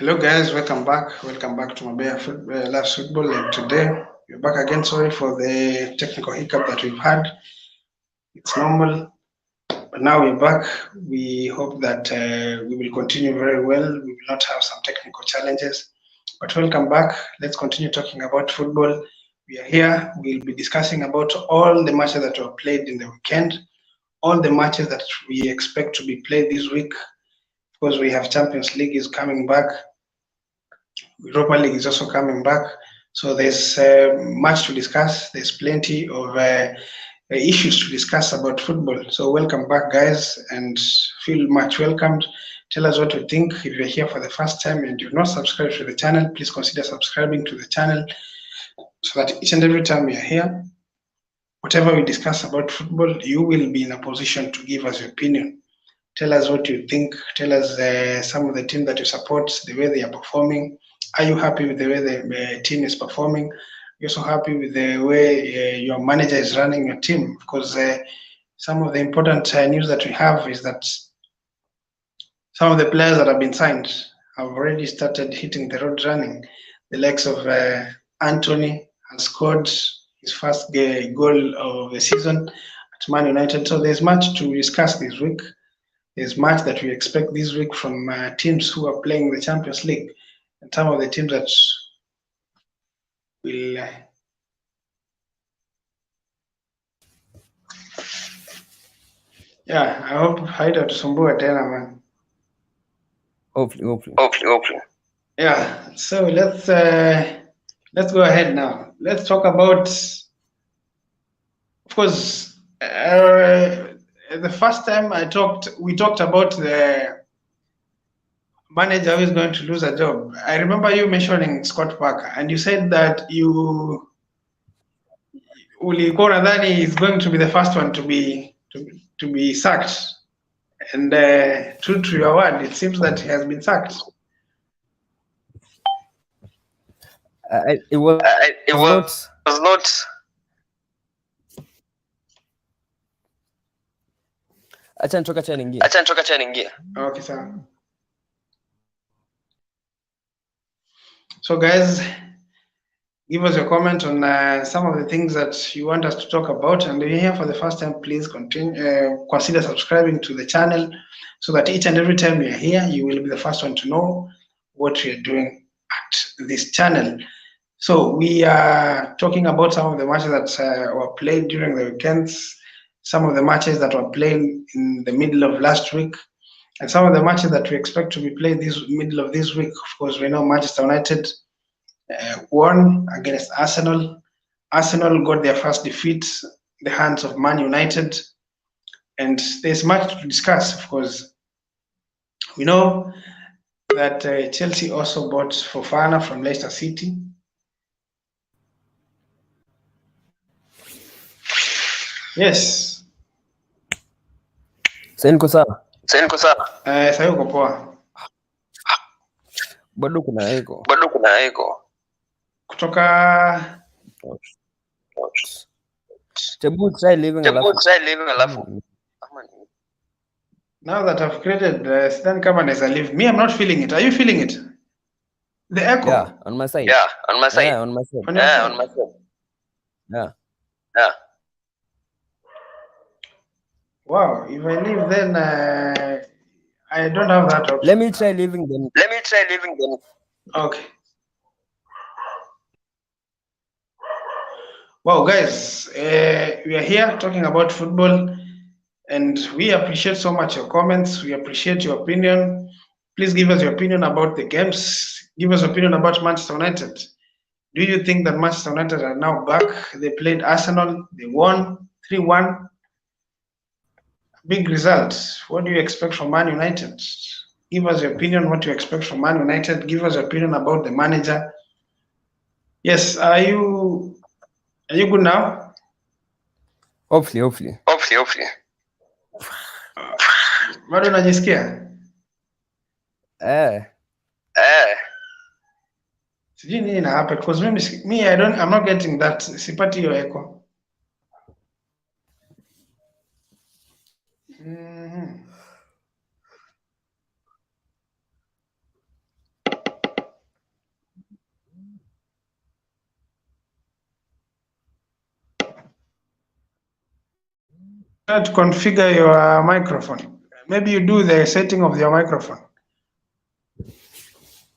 Hello guys, welcome back. Welcome back to Mabea Live Football. And today we're back again. Sorry for the technical hiccup that we've had. It's normal, but now we're back. We hope that we will continue very well. We will not have some technical challenges. But welcome back. Let's continue talking about football. We are here. We'll be discussing about all the matches that were played in the weekend, all the matches that we expect to be played this week, because we have Champions League is coming back. Europa League is also coming back. So there's much to discuss. There's plenty of issues to discuss about football. So welcome back, guys, and feel much welcomed. Tell us what you think. If you're here for the first time and you've not subscribed to the channel, please consider subscribing to the channel so that each and every time you're here, whatever we discuss about football, you will be in a position to give us your opinion. Tell us what you think. Tell us some of the team that you support, the way they are performing. Are you happy with the way the team is performing? You're so happy with the way your manager is running your team? Because some of the important news that we have is that some of the players that have been signed have already started hitting the road running. The likes of Anthony has scored his first goal of the season at Man United. So there's much to discuss this week. There's much that we expect this week from teams who are playing the Champions League and some of the teams that will yeah, I hope haitatusumbua tena man. Hopefully. Yeah, so let's go ahead now. Let's talk about, of course, the first time we talked about the manager who is going to lose a job. I remember you mentioning Scott Parker, and you said that ulikuwa nadhani is going to be the first one to be sacked, and true to your word, it seems that he has been sacked. It was not. Acha nitoka cha ningia. Okay, sir. So guys, give us your comment on some of the things that you want us to talk about. And if you're here for the first time, please consider subscribing to the channel so that each and every time we are here, you will be the first one to know what we are doing at this channel. So we are talking about some of the matches that were played during the weekends, some of the matches that were played in the middle of last week, and some of the matches that we expect to be played this middle of this week. Of course, we know Manchester United won against Arsenal. Arsenal got their first defeat in the hands of Man United, and there's much to discuss. Of course, we know that Chelsea also bought Fofana from Leicester City. Yes. Sasa niko sawa. Sasa uko poa. Bado kuna echo. Kutoka Tebu try living alafu. Now that I've created sidhani kama naweza leave. Me, I'm not feeling it. Are you feeling it? The echo? Yeah, on my side. Yeah, on my side. On your side? Yeah. Wow, if I leave then I don't have that option. Let me try leaving then. Okay. Wow, guys, we are here talking about football, and we appreciate so much your comments. We appreciate your opinion. Please give us your opinion about the games. Give us your opinion about Manchester United. Do you think that Manchester United are now back? They played Arsenal. They won 3-1. Big result. What do you expect from Man United? Give us your opinion what you expect from Man United. Give us your opinion about the manager. Yes, are you good now? Hopefully. Bado unajisikia? Sijui nini na hapa because I'm not getting that. Sipati hiyo echo. Try to configure your microphone. Maybe you do the setting of your microphone. You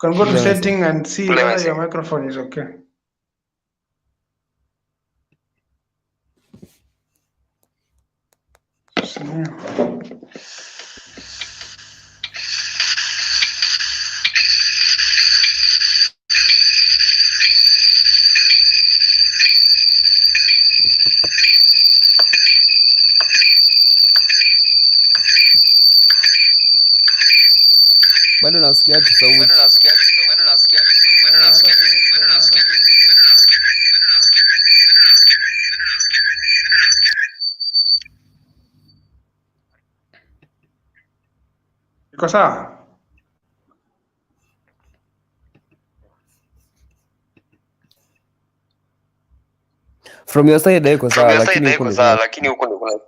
can go to setting and see whether your microphone is okay. Bado nasikia tu sauti. Iko sawa? From your side haiko sawa, lakini huko ndo kuna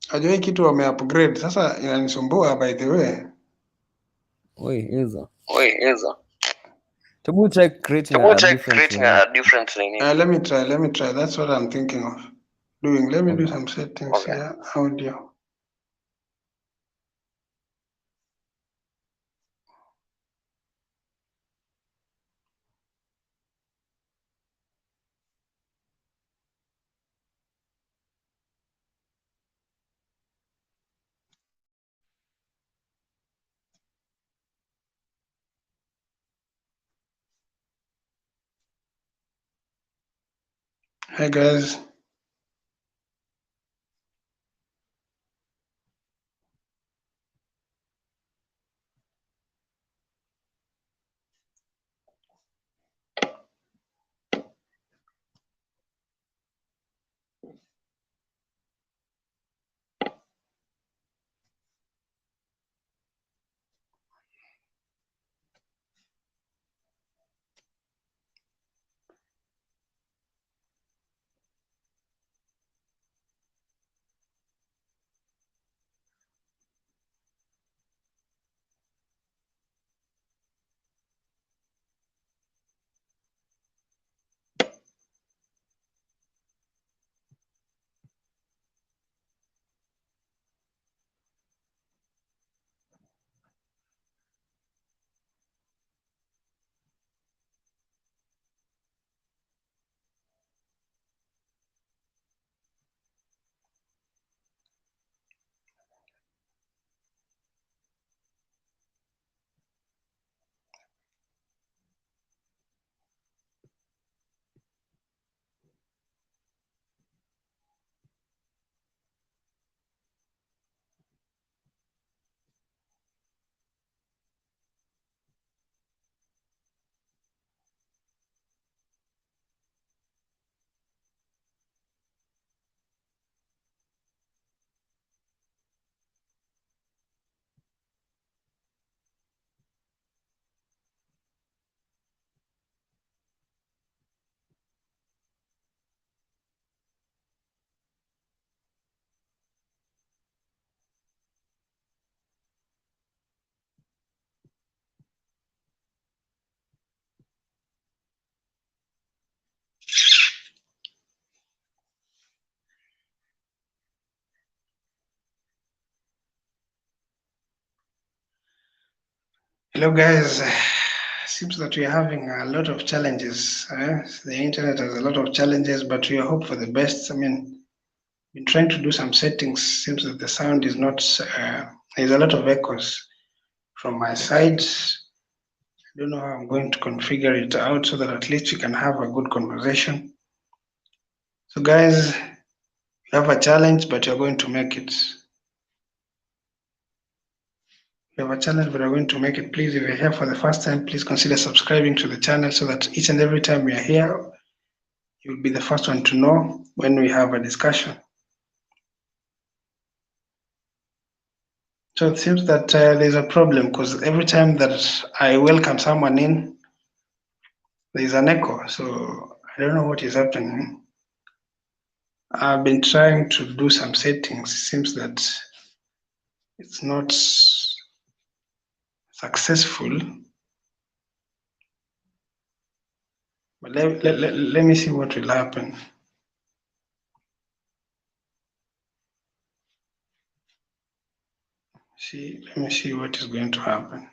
Ajua hii kitu wame upgrade sasa, inanisumbua by the way. Eza. Tebu try creating a different line. Let me try. That's what I'm thinking of doing. Let me do some settings here. Audio. Hi guys. Hello guys. Seems that we are having a lot of challenges. The internet has a lot of challenges, but we hope for the best. I mean, been trying to do some settings. Seems that the sound is not. There's a lot of echoes from my side. I don't know how I'm going to configure it out so that at least we can have a good conversation. So guys, we have a challenge, but you're going to make it. We have a challenge, but we're going to make it. Please, if you're here for the first time, please consider subscribing to the channel so that each and every time we are here, you'll be the first one to know when we have a discussion. So it seems that there's a problem because every time that I welcome someone in, there's an echo. So I don't know what is happening. I've been trying to do some settings. It seems that it's not successful. But let me see what will happen. Let me see what is going to happen.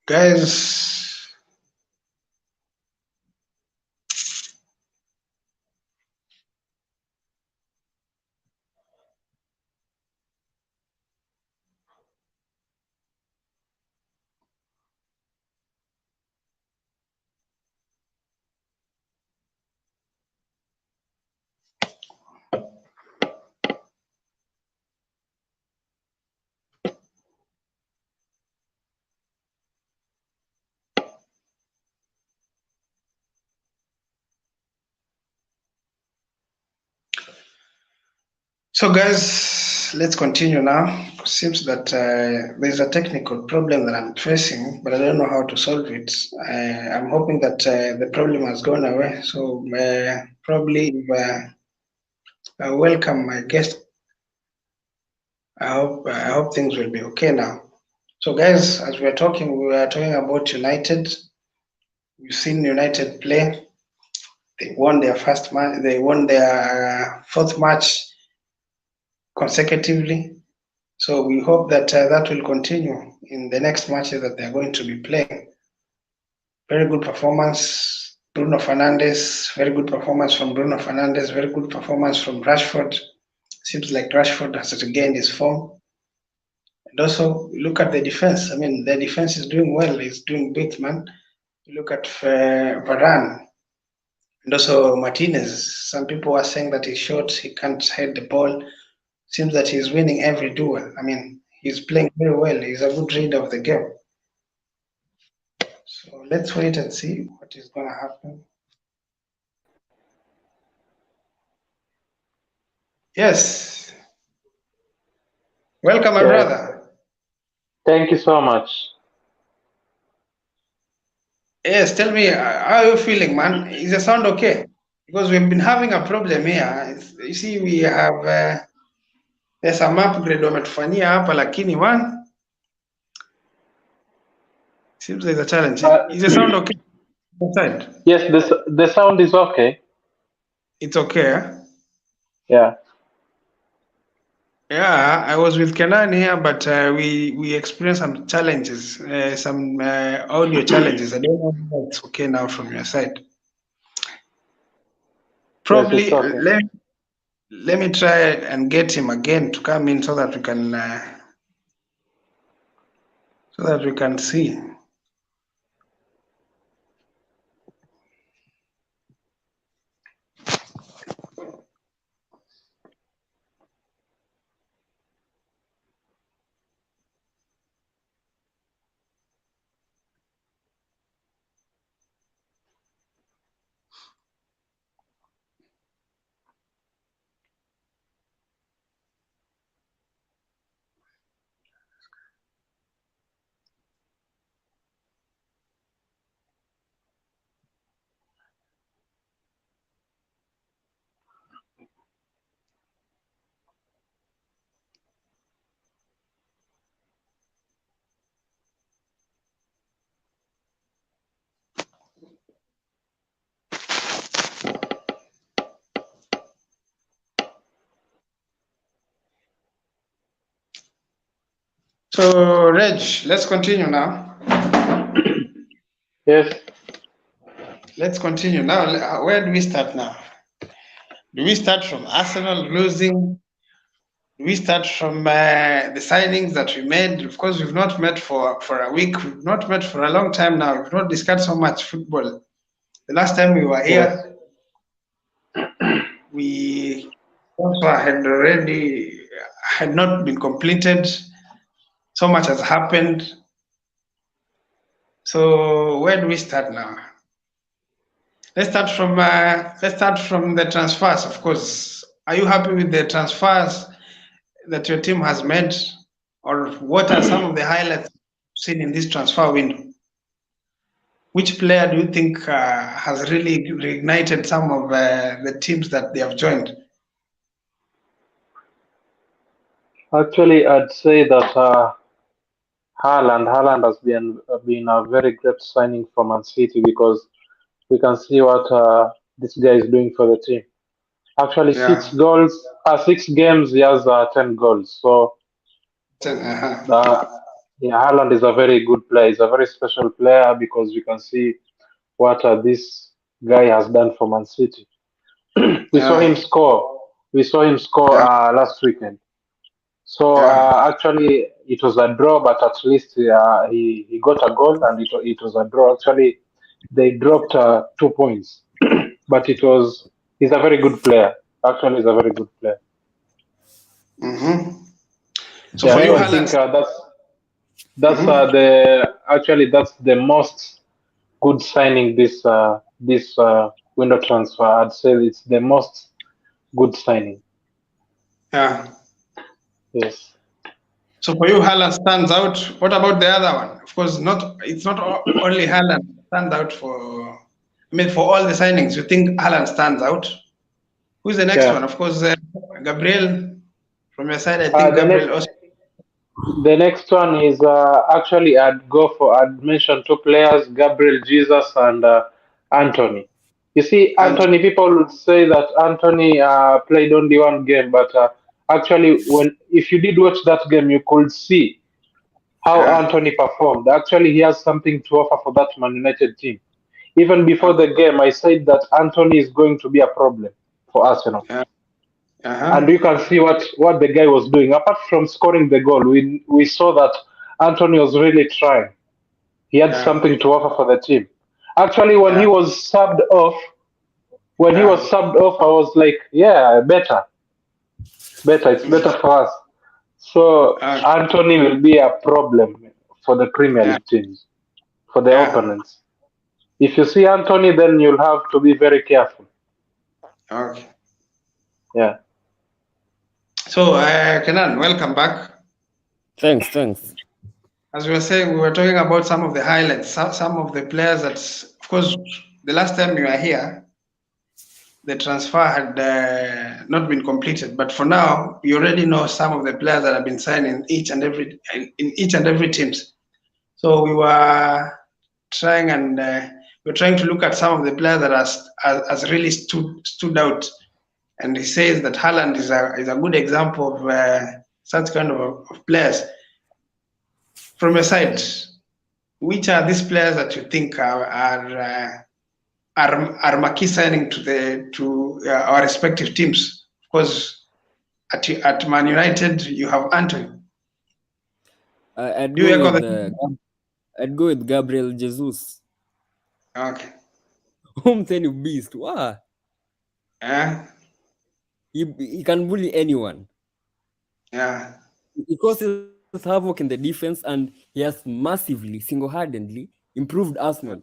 Guys, so guys, let's continue now. It seems that there's a technical problem that I'm facing, but I don't know how to solve it. I'm hoping that the problem has gone away. So probably I welcome my guest. I hope things will be okay now. So guys, as we were talking about United. We've seen United play. They won their first match. They won their fourth match consecutively. So we hope that that will continue in the next matches that they're going to be playing. Very good performance, Bruno Fernandes. Very good performance from Bruno Fernandes. Very good performance from Rashford. Seems like Rashford has regained his form. And also look at the defense. I mean, the defense is doing well. It's doing big, man. Look at Varane. And also Martinez. Some people are saying that he's short, he can't head the ball. Seems that he's winning every duel. I mean, he's playing very well. He's a good reader of the game. So let's wait and see what is going to happen. Yes. Welcome, my brother. Thank you so much. Yes, tell me, how are you feeling, man? Is the sound okay? Because we've been having a problem here. You see, we have there's some upgrade wametufanyia hapa, lakini man, seems there's a challenge. Is the sound okay? Yes, the sound is okay. It's okay. Yeah. Yeah, I was with Kenan here, but we experienced some challenges, some audio challenges. I don't know if it's okay now from your side. Probably yes, okay. let me try and get him again to come in so that we can see. So, Reg, let's continue now. Yes. Let's continue now. Where do we start now? Do we start from Arsenal losing? Do we start from the signings that we made? Of course, we've not met for a week. We've not met for a long time now. We've not discussed so much football. The last time we were here, we also had not been completed. So much has happened. So where do we start now? Let's start from the transfers. Of course, are you happy with the transfers that your team has made, or what are some of the highlights seen in this transfer window? Which player do you think has really reignited some of the teams that they have joined? Actually, I'd say that Haaland has been a very great signing for Man City because we can see what this guy is doing for the team. Actually, Yeah. 6 games, he has 10 goals. So uh, yeah, Haaland is a very good player. He's a very special player because we can see what this guy has done for Man City. We saw him Yeah. score. We saw him score Yeah. last weekend. So Yeah. actually, it was a draw, but at least he got a goal, and it was a draw. Actually, they dropped 2 points, but he's a very good player. Actually, he's a very good player. Mm-hmm. So Yeah, for you, so I think Haaland. that's Mm-hmm. that's the most good signing this window transfer. I'd say it's the most good signing. Yeah. Yes. So for you, Haaland stands out. What about the other one? Of course, it's not only Haaland stands out for. I mean, for all the signings, you think Haaland stands out? Who's the next Yeah. one? Of course, Gabriel. From your side, I Uh, think the Gabriel next also. The next one is actually I'd mention 2 players, Gabriel Jesus and Anthony. You see, And Anthony, people would say that Anthony played only 1 game, but actually, if you did watch that game, you could see how yeah. Anthony performed. Actually, he has something to offer for that Man United team. Even before Okay. the game, I said that Anthony is going to be a problem for Arsenal. Yeah. And Uh-huh. you can see what the guy was doing. Apart from scoring the goal, we saw that Anthony was really trying. He had Yeah. something to offer for the team. Actually, Yeah. when he was Yeah. subbed off, I was like, yeah, better. It's better for us. So Uh, Anthony will be a problem for the Premier yeah. League teams, for the Yeah. opponents. If you see Anthony, then you'll have to be very careful. Okay. Yeah. So, Kenan, welcome back. Thanks. As we were saying, we were talking about some of the highlights, some of the players that, of course, the last time you were here, the transfer had not been completed. But for now, we already know some of the players that have been signed in each and every teams. So we were trying to look at some of the players that has really stood out. And he says that Haaland is a good example of such kind of players. From your side, which are these players that you think are marquee signing to our respective teams? Of course, at Man United you have Anthony. I'd Do you go echo with the? Gabriel Jesus. Okay. Home tennis beast. Wow. Yeah. He can bully anyone. Yeah. He causes havoc in the defense, and he has massively, single-handedly improved Arsenal.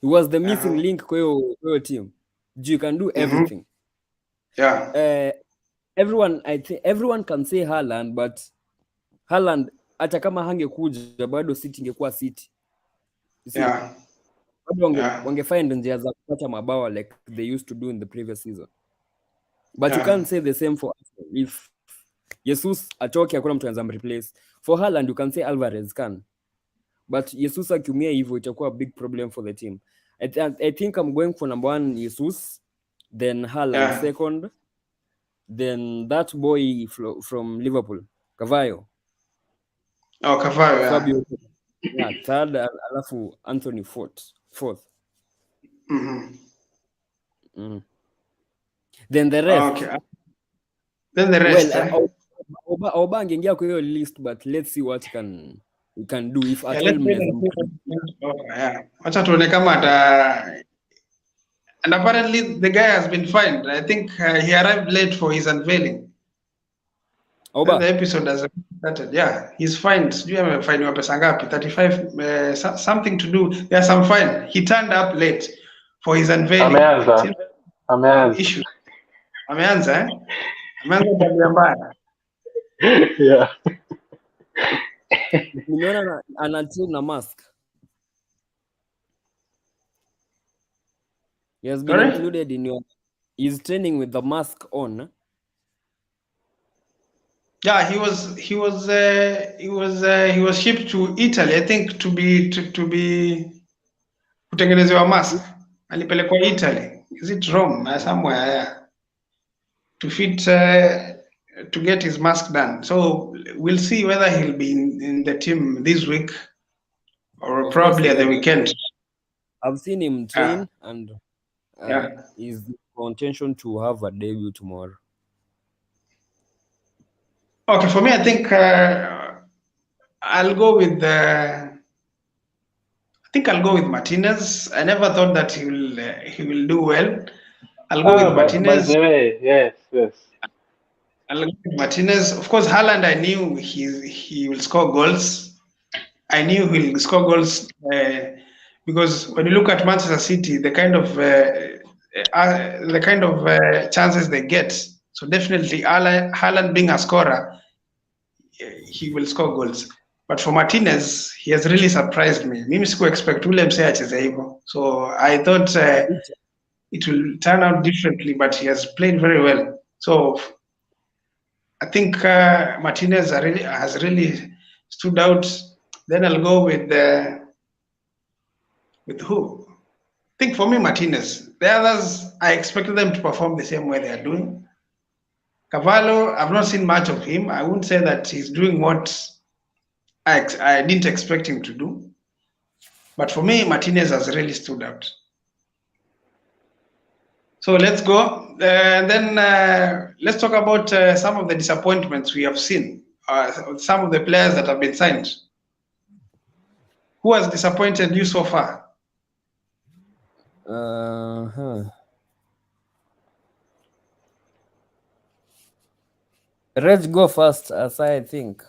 He was the missing Uh-huh. link for your team. You can do Mm-hmm. everything. Yeah. Everyone can say Haaland, but Haaland hata kama hangekuja bado City ingekuwa City. You see? Yeah. Bado Yeah. wangefind njia za kupata mabawa like they used to do in the previous season. But you Yeah. can't say the same for Arsenal. If Jesus atoke hakuna mtu anaweza mreplace. For Haaland you can say Alvarez can. But Jesus akiumia hivyo itakuwa a big problem for the team. I think I'm going for number 1 Jesus, then Haaland second, then that boy from Liverpool, Cavallo. Oh, Cavallo, yeah. Fabio, yeah, third, alafu Anthony fourth. Mm-hmm. Mm. Then the rest. Okay. Then the rest. Well, Oba angeingia kwa hiyo list, but let's see what we can do if at all mnaweza. Yeah. Wacha tuone kama and apparently the guy has been fined. I think he arrived late for his unveiling. Oba. The episode has started. Yeah, he's fined. Do you have a fine? Pesa ngapi? 35, something to do. There's some fine. He turned up late for his unveiling. Ameanza. Issue. Ameanza, eh? Ameanza tabia mbaya. Yeah. Nimeona anatrain na mask. He has been Sorry? included in your. He's training with the mask on. Yeah, he was shipped to Italy, I think, to be kutengenezewa mask. Alipelekwa Italy. Is it Rome? Somewhere, yeah. To fit to get his mask done. So we'll see whether he'll be in the team this week or probably at the weekend. I've seen him train and yeah, his intention to have a debut tomorrow. Okay, for me, I think I'll go with Martinez. I never thought that he will do well. I'll go with Martinez. By the way, yes. I'll go with Martinez. Of course, Haaland, I knew he will score goals. I knew he will score goals because when you look at Manchester City, the kind of chances they get. So definitely, Haaland being a scorer, he will score goals. But for Martinez, he has really surprised me. Mimi siku expect ule msee acheze hivyo. So I thought it will turn out differently, but he has played very well. So I think Martinez has really stood out. Then I'll go with who? I think for me, Martinez. The others, I expected them to perform the same way they are doing. Cavallo, I've not seen much of him. I wouldn't say that he's doing what I didn't expect him to do. But for me, Martinez has really stood out. So let's go. Then let's talk about some of the disappointments we have seen. Some of the players that have been signed. Who has disappointed you so far? Let's go first, as I think.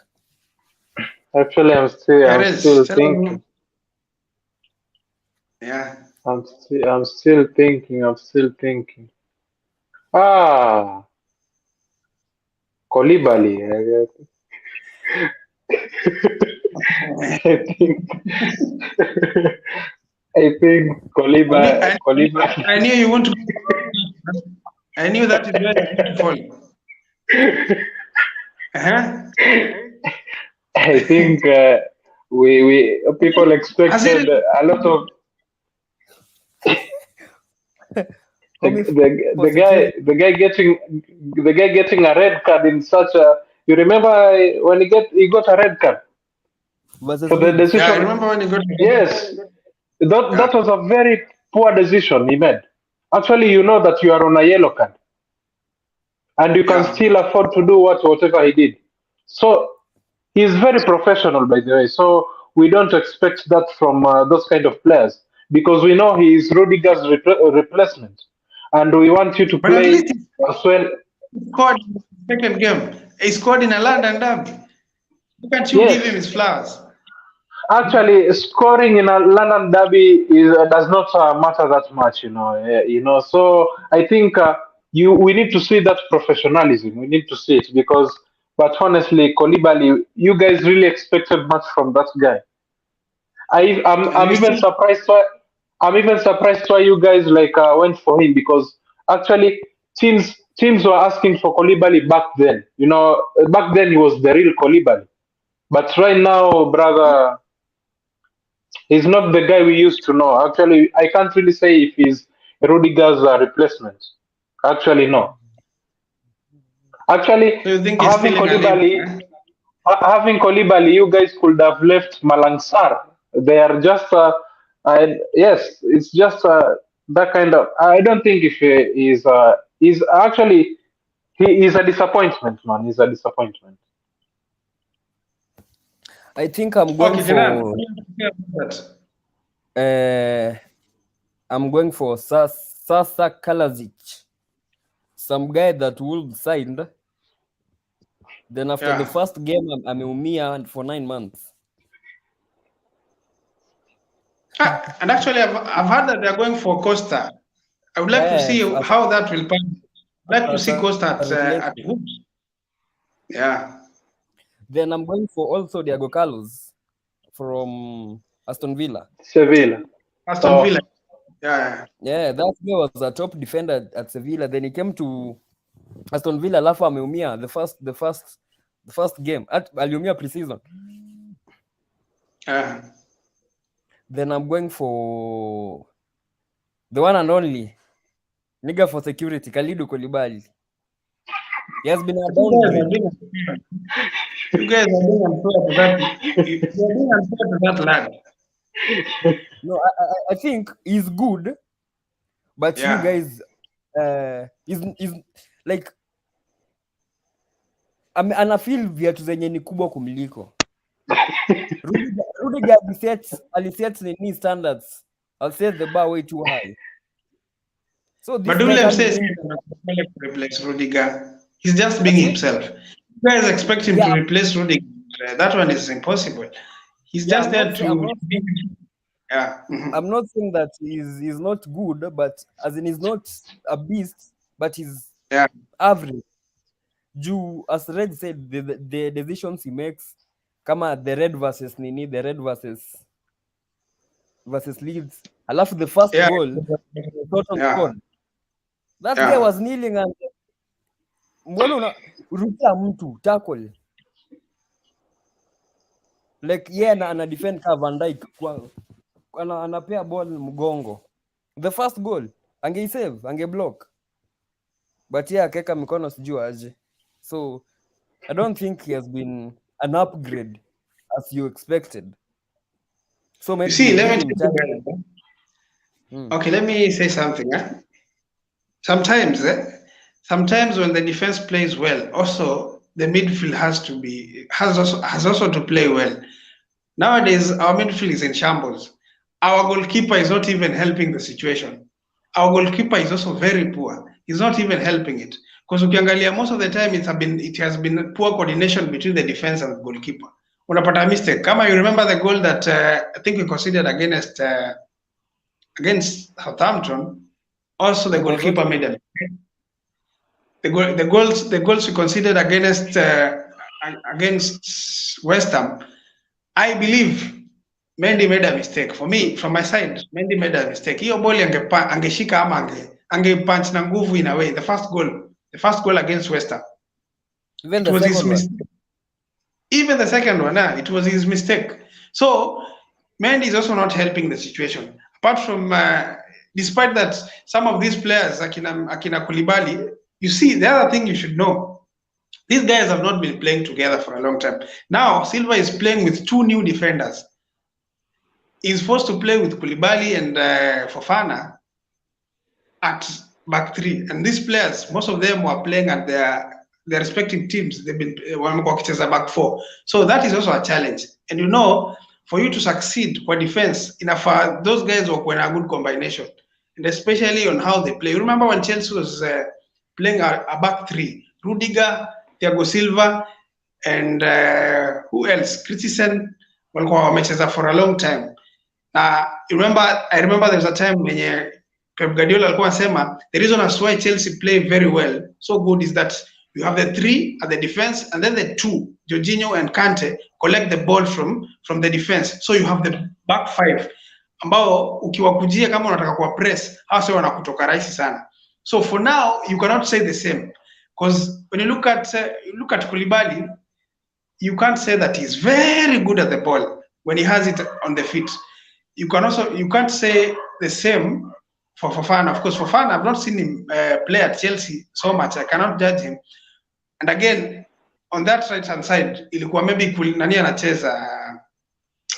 Actually, I'm still thinking. Yeah. I'm still thinking. Koulibaly. I think Koulibaly. I knew you want to. I knew that is where you want to fall. I think we people expected a lot of the guy getting a red card in such a. You remember when he got a red card for the decision? Yeah, I remember when he got. Yes, that was a very poor decision he made. Actually, you know that you are on a yellow card, and you can still afford to do whatever he did. So he's very professional, by the way. So we don't expect that from those kind of players because we know he is Rudiger's replacement, and we want you to play as well. He scored in the second game. He scored in a London derby. Why can't you give him his flowers? Actually, scoring in a London derby does not matter that much, you know. So I think we need to see that professionalism. We need to see it because. But honestly, Koulibaly, you guys really expected much from that guy. I'm even surprised why you guys went for him because actually teams were asking for Koulibaly back then. You know, back then he was the real Koulibaly. But right now, brother, he's not the guy we used to know. Actually, I can't really say if he's Rudiger's replacement. Actually, no. Actually, so you think having Koulibaly, you guys could have left Malang Sarr. They are just, yes, it's just that kind of. I don't think if he's actually he is a disappointment, man. He's a disappointment. I think I'm going for. I'm going for Sasa Kalajic, some guy that Wolves signed. Then after the first game, ameumia for 9 months. And actually, I've heard that they're going for Costa. I would like to see how that will pan. I'd like to see Costa at Wolves. Yeah. Then I'm going for also Diego Carlos from Aston Villa. Sevilla. Aston Villa. Yeah. Yeah, that guy was a top defender at Sevilla. Then he came to Aston Villa, alafu ameumia the first game. Aliumia pre-season. Then I'm going for the one and only nigga for security, Kalidou Koulibaly. He has been a downgrade. You guys are being unfair to that. You're being unfair to that lad. No, I think he's good, but you guys, is like anafeel viatu zenye ni kubwa kumliko. Rudiger alisets nini standards. I'll set the bar way too high. So this but Dulem says he can replace Rudiger. He's just being himself. You guys expect him to replace Rudiger. That one is impossible. He's just there to. I'm not saying that he's not good, but as in he's not a beast, but he's average. As Red said, the decisions he makes, kama the red versus Leeds. I love the first goal. That guy was kneeling and mbona unarukia mtu tackle like ana defend ka Van Dijk anapea ball mgongo. The first goal ange block, but akeka mikono sijui aje. So I don't think he has been an upgrade as you expected. So maybe let me say something. Sometimes when the defense plays well, also the midfield has also to play well. Nowadays, our midfield is in shambles. Our goalkeeper is not even helping the situation. Our goalkeeper is also very poor. He's not even helping it. Because ukiangalia, most of the time it has been poor coordination between the defense and the goalkeeper. Unapata mistake. Kama you remember the goal that I think we considered against Southampton, also the goalkeeper made a mistake. The goals we considered against West Ham, I believe Mendy made a mistake. For me, from my side, Mendy made a mistake. Hiyo ball angeshika ama angepunch na nguvu in a way. The first goal against West Ham. Even the second one. Even the second one, it was his mistake. So Mendy is also not helping the situation. Apart from, despite that, some of these players, Akina Koulibaly, you see, the other thing you should know, these guys have not been playing together for a long time. Now, Silva is playing with two new defenders. He's forced to play with Koulibaly and Fofana at back three. And these players, most of them were playing at their respective teams. They've been back four. So that is also a challenge. And for you to succeed for defense, those guys were in a good combination. And especially on how they play. You remember when Chelsea was playing a back three, Rudiger, Thiago Silva, and who else? Christensen walikuwa wamecheza for a long time. I remember there was a time when Pep Guardiola alikuwa anasema the reason as why Chelsea play very well, so good, is that you have the three at the defense and then the two, Jorginho and Kante, collect the ball from the defense. So you have the back five ambao ukiwakujia kama unataka kuwa press, hao sio wanakutoka rahisi sana. So for now, you cannot say the same, because when you look at Koulibaly, you can't say that he's very good at the ball when he has it on the feet. You can't say the same for Fofana. Of course, Fofana, I've not seen him play at Chelsea so much. I cannot judge him. And again, on that right hand side, ilikuwa maybe nani anacheza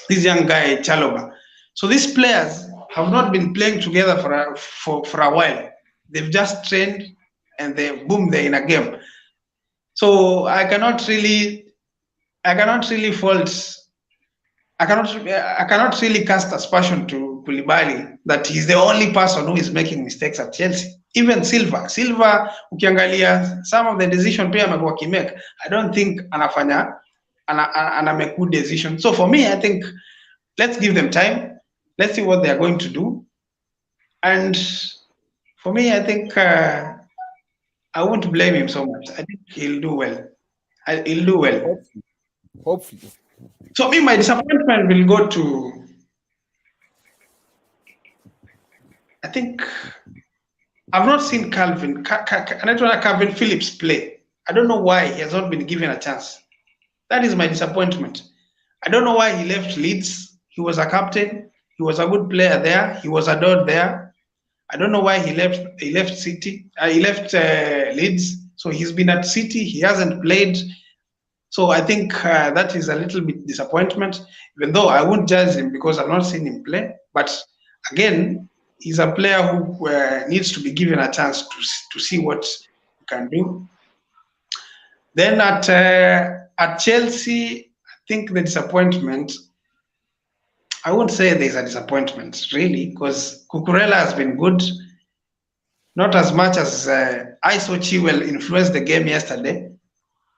this young guy Chalobah. So these players have not been playing together for a while. They've just trained and they're in a game. So I cannot really fault. I cannot really cast aspersion to Koulibaly that he's the only person who is making mistakes at Chelsea. Even Silva ukiangalia some of the decision pia amekuwa kimake. I don't think ana make good decision. So for me, I think let's give them time. Let's see what they are going to do. And for me, I think I won't blame him so much. I think he'll do well. He'll do well. Hopefully. So me, my disappointment will go to, I think, I've not seen Calvin Phillips play. I don't know why he has not been given a chance. That is my disappointment. I don't know why he left Leeds. He was a captain. He was a good player there. He was adored there. I don't know why he left City. He left Leeds. So he's been at City. He hasn't played. So I think that is a little bit disappointment, even though I won't judge him because I've not seen him play. But again, he's a player who needs to be given a chance to see what he can do. Then at Chelsea, I think the disappointment, I won't say there's a disappointment really, because Cucurella has been good. Not as much as I saw Chilwell influence the game yesterday.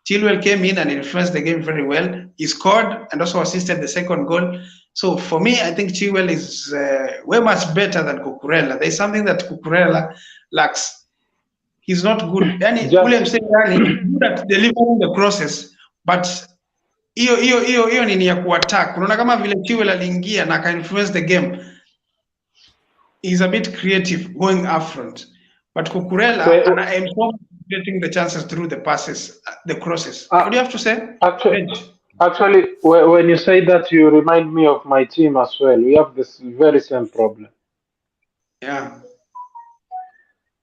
Chilwell came in and influenced the game very well. He scored and also assisted the second goal. So for me, I think Chilwell is way much better than Cucurella. There's something that Cucurella lacks. He's not good. William said he's good at delivering the crosses, but hiyo nini ya kuattack. Unaona kama vile Chilwell aliingia na influence the game. He's a bit creative going up front. But Cucurella and getting the chances through the passes, the crosses. What do you have to say? Actually, when you say that, you remind me of my team as well. We have this very same problem. Yeah.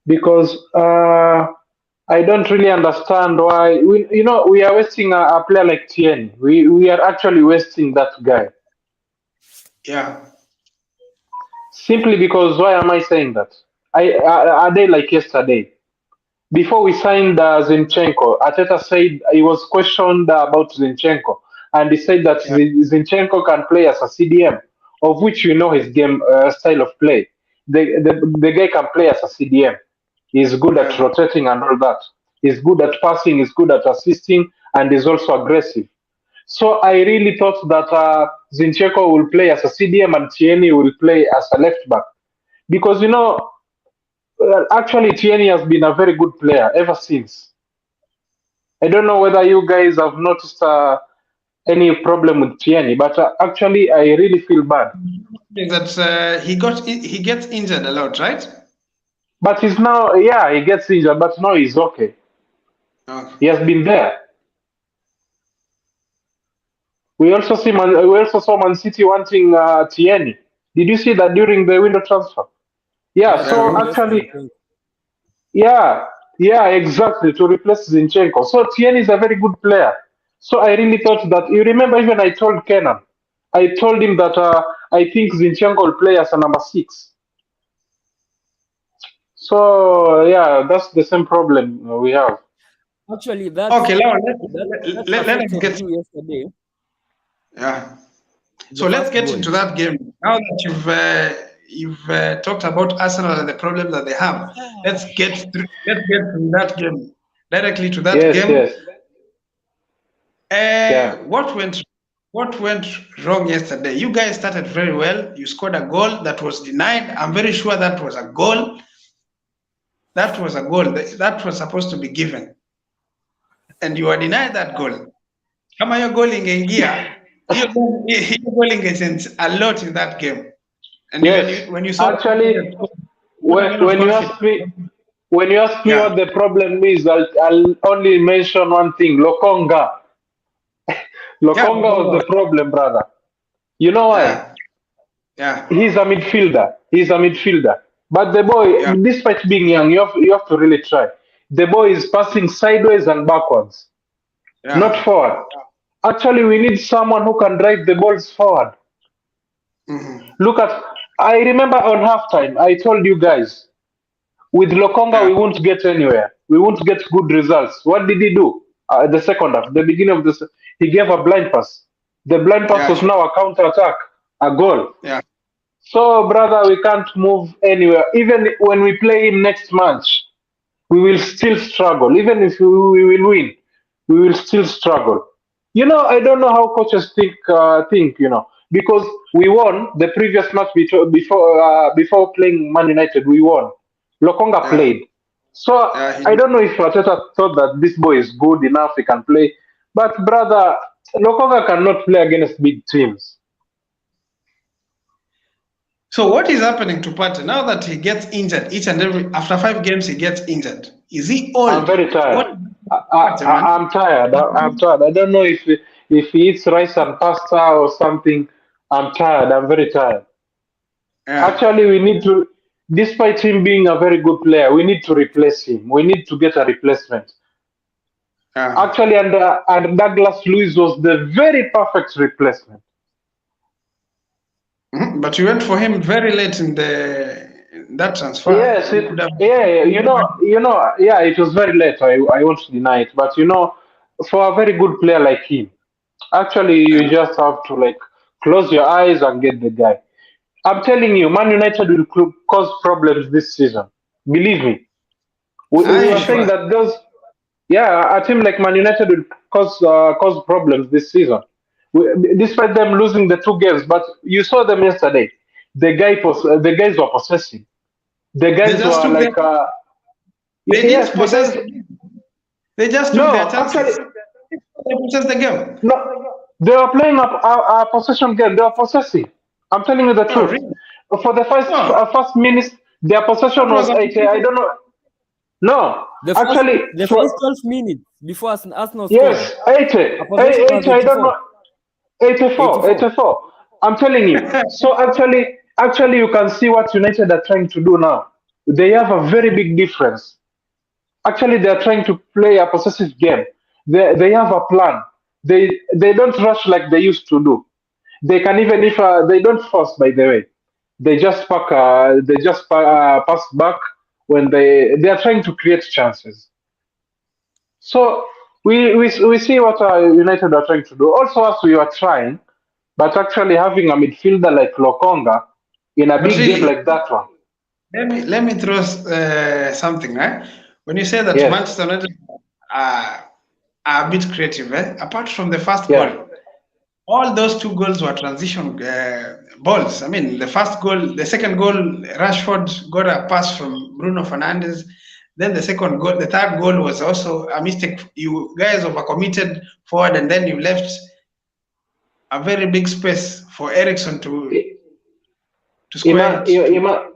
Because I don't really understand why we are wasting a player like Tierney. We are actually wasting that guy. Yeah. Simply because, why am I saying that? A day like yesterday, before we signed Zinchenko, Arteta said he was questioned about Zinchenko, and he said that Zinchenko can play as a CDM, of which his game style of play. The guy can play as a CDM. He's good at rotating and all that. He's good at passing, he's good at assisting, and he's also aggressive. So I really thought that Zinchenko will play as a CDM and Tierney will play as a left back. Because, actually Tierney has been a very good player ever since. I don't know whether you guys have noticed any problem with Tierney, but actually I really feel bad. That he gets injured a lot, right? But he's now, he gets injured, but now he's okay. He has been there. We also saw Man City wanting Tierney. Did you see that during the window transfer? So actually, exactly, to replace Zinchenko. So Tierney is a very good player. So I really thought that, you remember, even I told Kenan, I told him that I think Zinchenko will play as a number 6. So that's the same problem we have. Actually, that's okay. Let's get you yesterday. Yeah. So let's get into that game now that you've talked about Arsenal and the problem that they have. Let's get to that game directly to that game. Yes. What went wrong yesterday? You guys started very well. You scored a goal that was denied. I'm very sure that was a goal. That was a goal that was supposed to be given, and you were denied that goal. Kama hiyo goal ingeingia, hiyo goal ingesense a lot in that game. And when you saw actually, when you ask me what the problem is, I'll only mention one thing: Lokonga. Lokonga was the problem, brother. You know why? Yeah. He's a midfielder. But the boy, despite being young, you have to really try. The boy is passing sideways and backwards, not forward. Actually, we need someone who can drive the balls forward. Mm-hmm. I remember on halftime, I told you guys, with Lokonga, we won't get anywhere. We won't get good results. What did he do? The second half, the beginning of he gave a blind pass. The blind pass was now a counter attack, a goal. Yeah. So, brother, we can't move anywhere. Even when we play him next match, we will still struggle. Even if we will win, we will still struggle. I don't know how coaches think. Because we won the previous match before playing Man United. We won. Lokonga Yeah, played. So yeah, he I did. don't know if Arteta thought that this boy is good enough, he can play. But brother, Lokonga cannot play against big teams. So what is happening to Partey now that he gets injured each and every after 5 games he gets injured? Is he I'm old? very tired. What Partey, man? I'm tired. I'm tired. I don't know if he eats rice and pasta or something. I'm tired. I'm very tired. Yeah, Actually, we need to, despite him being a very good player, we need to replace him. We need to get a replacement. yeah. Actually, and Douglas Luiz was the very perfect replacement. But you went for him very late in that transfer. Yes, You could have. yeah, yeah, it was very late. I won't deny it, but for a very good player like him, actually, you Yeah. just have to like close your eyes and get the guy. I'm telling you, Man United will cause problems this season. Believe me. Are We you were saying sure? that yeah, a team like Man United will cause problems this season. Despite them losing the 2 games, but you saw them yesterday. The guys were possessing. The They guys just were took their. like, They yes, didn't the possess guys. the game. They just took their No, actually, chances. They possessed the game. no. They were playing a possession game. They were possessing. I'm telling you the Oh, truth. really? For the No, first minutes, their that possession was was 80. I don't know. No, The first actually, the first 12 minutes before Arsenal scored, yes, 80. a possession was 80, I don't 84. know. 84, 84. 84. I'm telling you. So actually, you can see what United are trying to do now. They have a very big difference. Actually, they are trying to play a possessive game. They have a plan. They don't rush like they used to do. They can even if they don't force. By the way, pass back when they are trying to create chances. So we see what United are trying to do. Also, as we were trying, but actually having a midfielder like Lokonga in a but big game really, like that one. let me throw something. When you say that Yes. Manchester United are, are a bit creative, apart from the first Yeah. goal, all those 2 goals were transition balls. I mean, the second goal, Rashford got a pass from Bruno Fernandes. Then the third goal was also a mistake. You guys overcommitted forward, and then you left a very big space for Ericsson to square Ima, it. ima,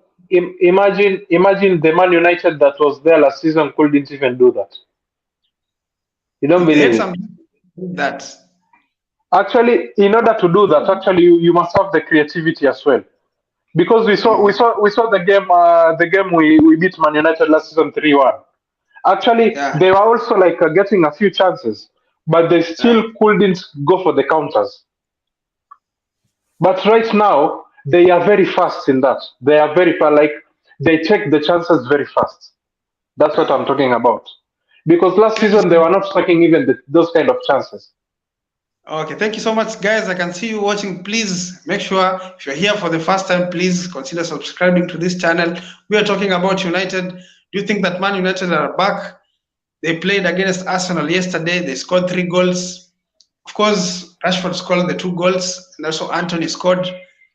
imagine the Man United that was there last season couldn't even do that. You don't They believe had it. some that. Actually, in order to do that, actually you must have the creativity as well. Because we saw the game we beat Man United last season 3-1. Actually, Yeah, they were also like getting a few chances, but they yeah. still couldn't go for the counters. But right now, they are very fast in that. They are very fast, like they take the chances very fast. That's what Yeah. I'm talking about. Because last Thank you. season they were not taking even those kind of chances. Okay, thank you so much, guys. I can see you watching. Please make sure if you're here for the first time, please consider subscribing to this channel. We are talking about United. Do you think that Man United are back? They played against Arsenal yesterday. They scored 3 goals. Of course, Rashford scored the 2 goals, and also Anthony scored.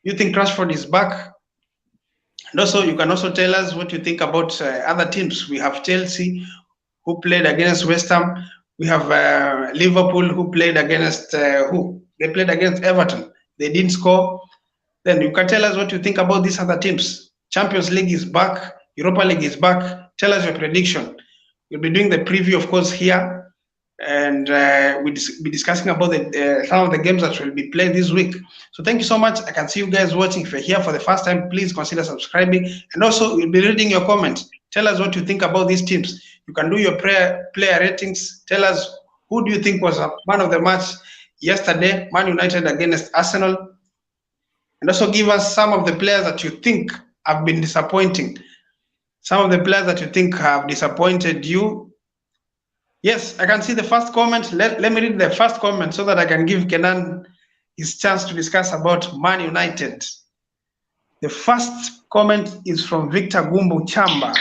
You think Rashford is back? And also, you can also tell us what you think about other teams. We have Chelsea, who played against West Ham. We have Liverpool, who played against who? They played against Everton. They didn't score. Then you can tell us what you think about these other teams. Champions League is back. Europa League is back. Tell us your prediction. We'll be doing the preview, of course, here, and we'll be discussing about some of the games that will be played this week. So thank you so much. I can see you guys watching. If you're here for the first time, please consider subscribing. And also, we'll be reading your comments. Tell us what you think about these teams. You can do your player ratings. Tell us who do you think was a man of the match yesterday, Man United against Arsenal. And also give us some of the players that you think have been disappointing. Some of the players that you think have disappointed you. Yes, I can see the first comment. Let me read the first comment so that I can give Kenan his chance to discuss about Man United. The first comment is from Victor Gumbu Chamba.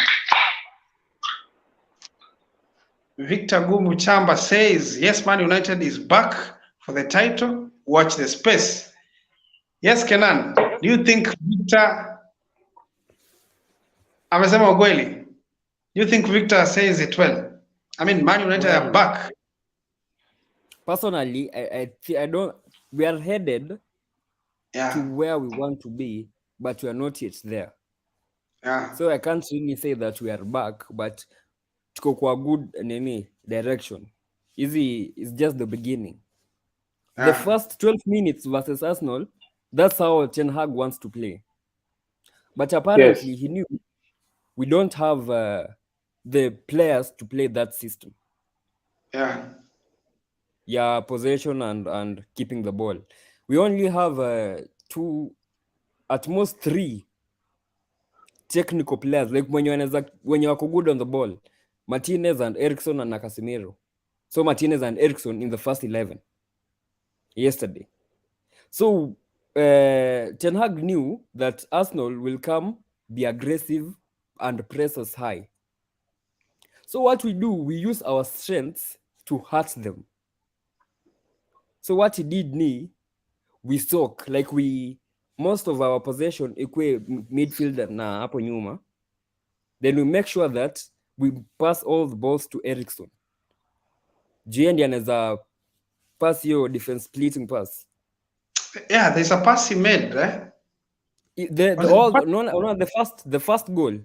Victor Gumbu Chamba says, yes, Man United is back for the title. Watch the space. Yes, Kenan, do you think Victor amesema ukweli? Do you think Victor says it well? I mean, Man United are back. Personally, I don't. We are headed to where we want to be, but we are not yet there. So I can't really say that we are back, but tuko kwa good direction. Easy is just the beginning. The first 12 minutes versus Arsenal, that's how Ten Hag wants to play. But apparently he knew we don't have the players to play that system. Yeah, possession and keeping the ball. We only have 2, at most 3 technical players, like when you are good on the ball, Martinez and Eriksen and Casemiro. So Martinez and Eriksen in the first 11 yesterday. So Ten Hag knew that Arsenal will come, be aggressive and press us high. So what we do, we use our strengths to hurt them. So what he did we soak, like most of our possession ikwe midfielder na hapo nyuma. Then we make sure that we pass all the balls to Eriksen. Jiendi anaweza pass your defense splitting pass. Yeah, there's a pass he made, right? The first goal.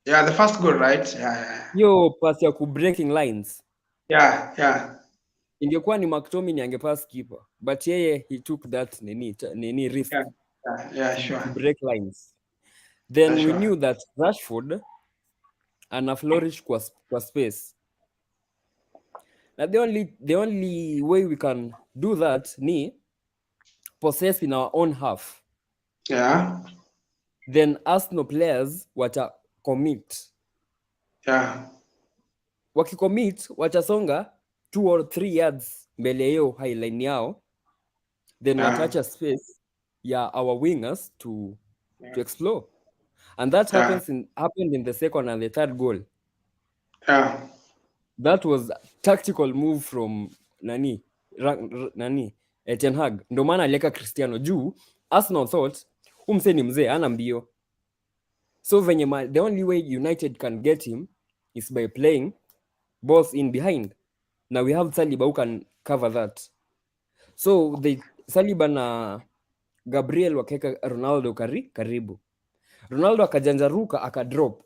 Yeah, the first goal, right? Yeah. Yo pass ya ku breaking lines. Yeah. Ingekuwa ni McTominay angepass keeper, but yeye he took that risk. Yeah, sure. To break lines. Then we knew that Rashford ana flourish kwa space. Now the only way we can do that ni possess in our own half. Yeah. Then Arsenal players commit. Yeah. Wakicommit watasonga 2 or 3 yards mbele hiyo high line yao. Then watacha space ya our wingers to explore. And that happened in the second and the third goal. Yeah. That was a tactical move from Ten Hag. Ndo maana aliweka Cristiano juu. Arsenal thought umse ni mzee ana mbio. So the only way United can get him is by playing balls in behind. Now we have Saliba who can cover that. So Saliba na Gabriel wakeka Ronaldo karibu. Ronaldo akajanjaruka akadrop.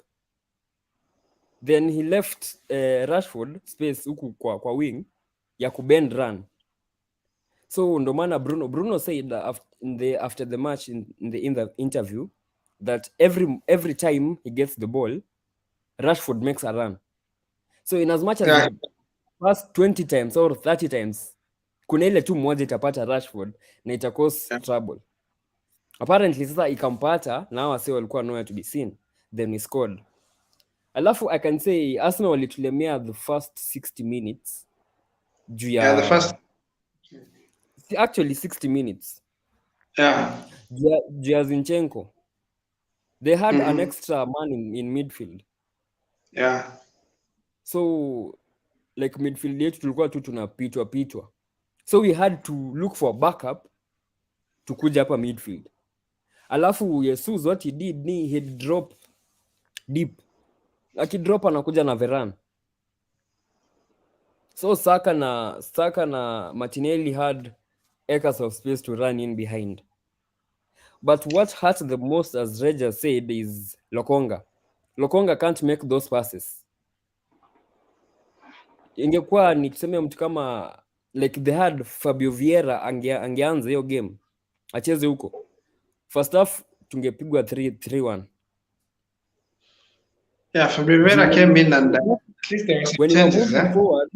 Then he left Rashford space huku kwa wing ya kubend run. So ndo maana Bruno said after the match in the interview that every time he gets the ball, Rashford makes a run. So in as much as he pass 20 times or 30 times, kuna ile tu moja itapata Rashford na ita cause trouble. Apparently sasa ikampata na wase walikuwa nowhere to be seen. Then we scored. Alafu I can say Arsenal walitulemea the first 60 minutes. The first actually 60 minutes. Yeah. Zinchenko. They had an extra man in midfield. Yeah. So like midfield yetu tulikuwa tu tunapitwa. So we had to look for backup to kuja hapa midfield. Alafu Jesus what he did he drop deep. Akidrop anakuja na Varane. So Saka na Martinelli had acres of space to run in behind. But what hurt the most, as Reja said, is Lokonga. Lokonga can't make those passes. Ingekuwa ni tuseme mtu kama like they had Fabio Vieira angeanza hiyo game. Acheze huko. First half tungepigwa 3-1. Yeah, Fabio Vieira came in and when we were moving forward,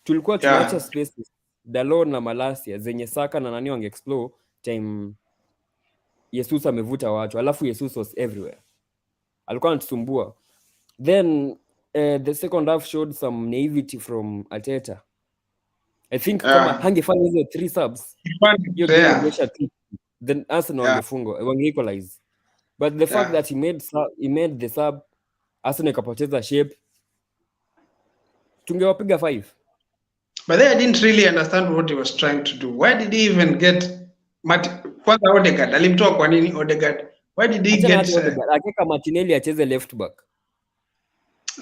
tulikuwa tunaacha spaces. Dalot na Malasia zenye Saka na nani wange explore time Jesus amevuta watu. Alafu Jesus was everywhere. Alikuwa anatusumbua. Then the second half showed some naivety from Arteta. I think kama hangefanya hizo 3 subs, hiyo game ingesha tu. Then Arsenal wangefunga, wange equalize. but the fact that he made the sub, Arsenal ikapoteza shape, tungewapiga 5. But then I didn't really understand what he was trying to do. Why did he even get kwanza Odegaard? Alimtoa kwa nini Odegaard? Why did he get akeka Martinelli acheze left back?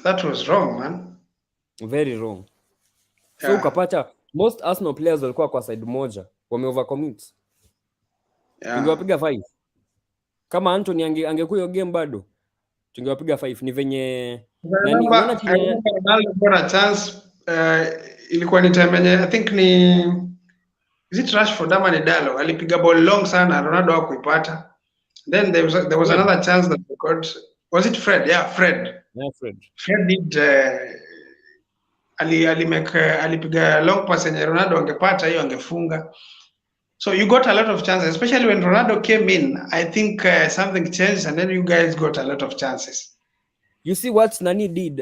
That was wrong, man. Very wrong. So ukapata most Arsenal players walikuwa kwa side moja, wame overcommit. Tungewapiga 5. Kama Anthony angekuwa hiyo game bado tungewapiga 5. Ni venye nani unaona Ronaldo got a chance, ilikuwa ni time yenye I think ni is it Rashford ama ni Dalo alipiga ball long sana, Ronaldo hakuipata. Then there was another chance that they got. Was it Fred? Yeah, Fred. Yeah, Fred. Fred did alipiga long pass yenye Ronaldo angepata hiyo angefunga. So you got a lot of chances, especially when Ronaldo came in. I think something changed, and then you guys got a lot of chances. You see what Nani did?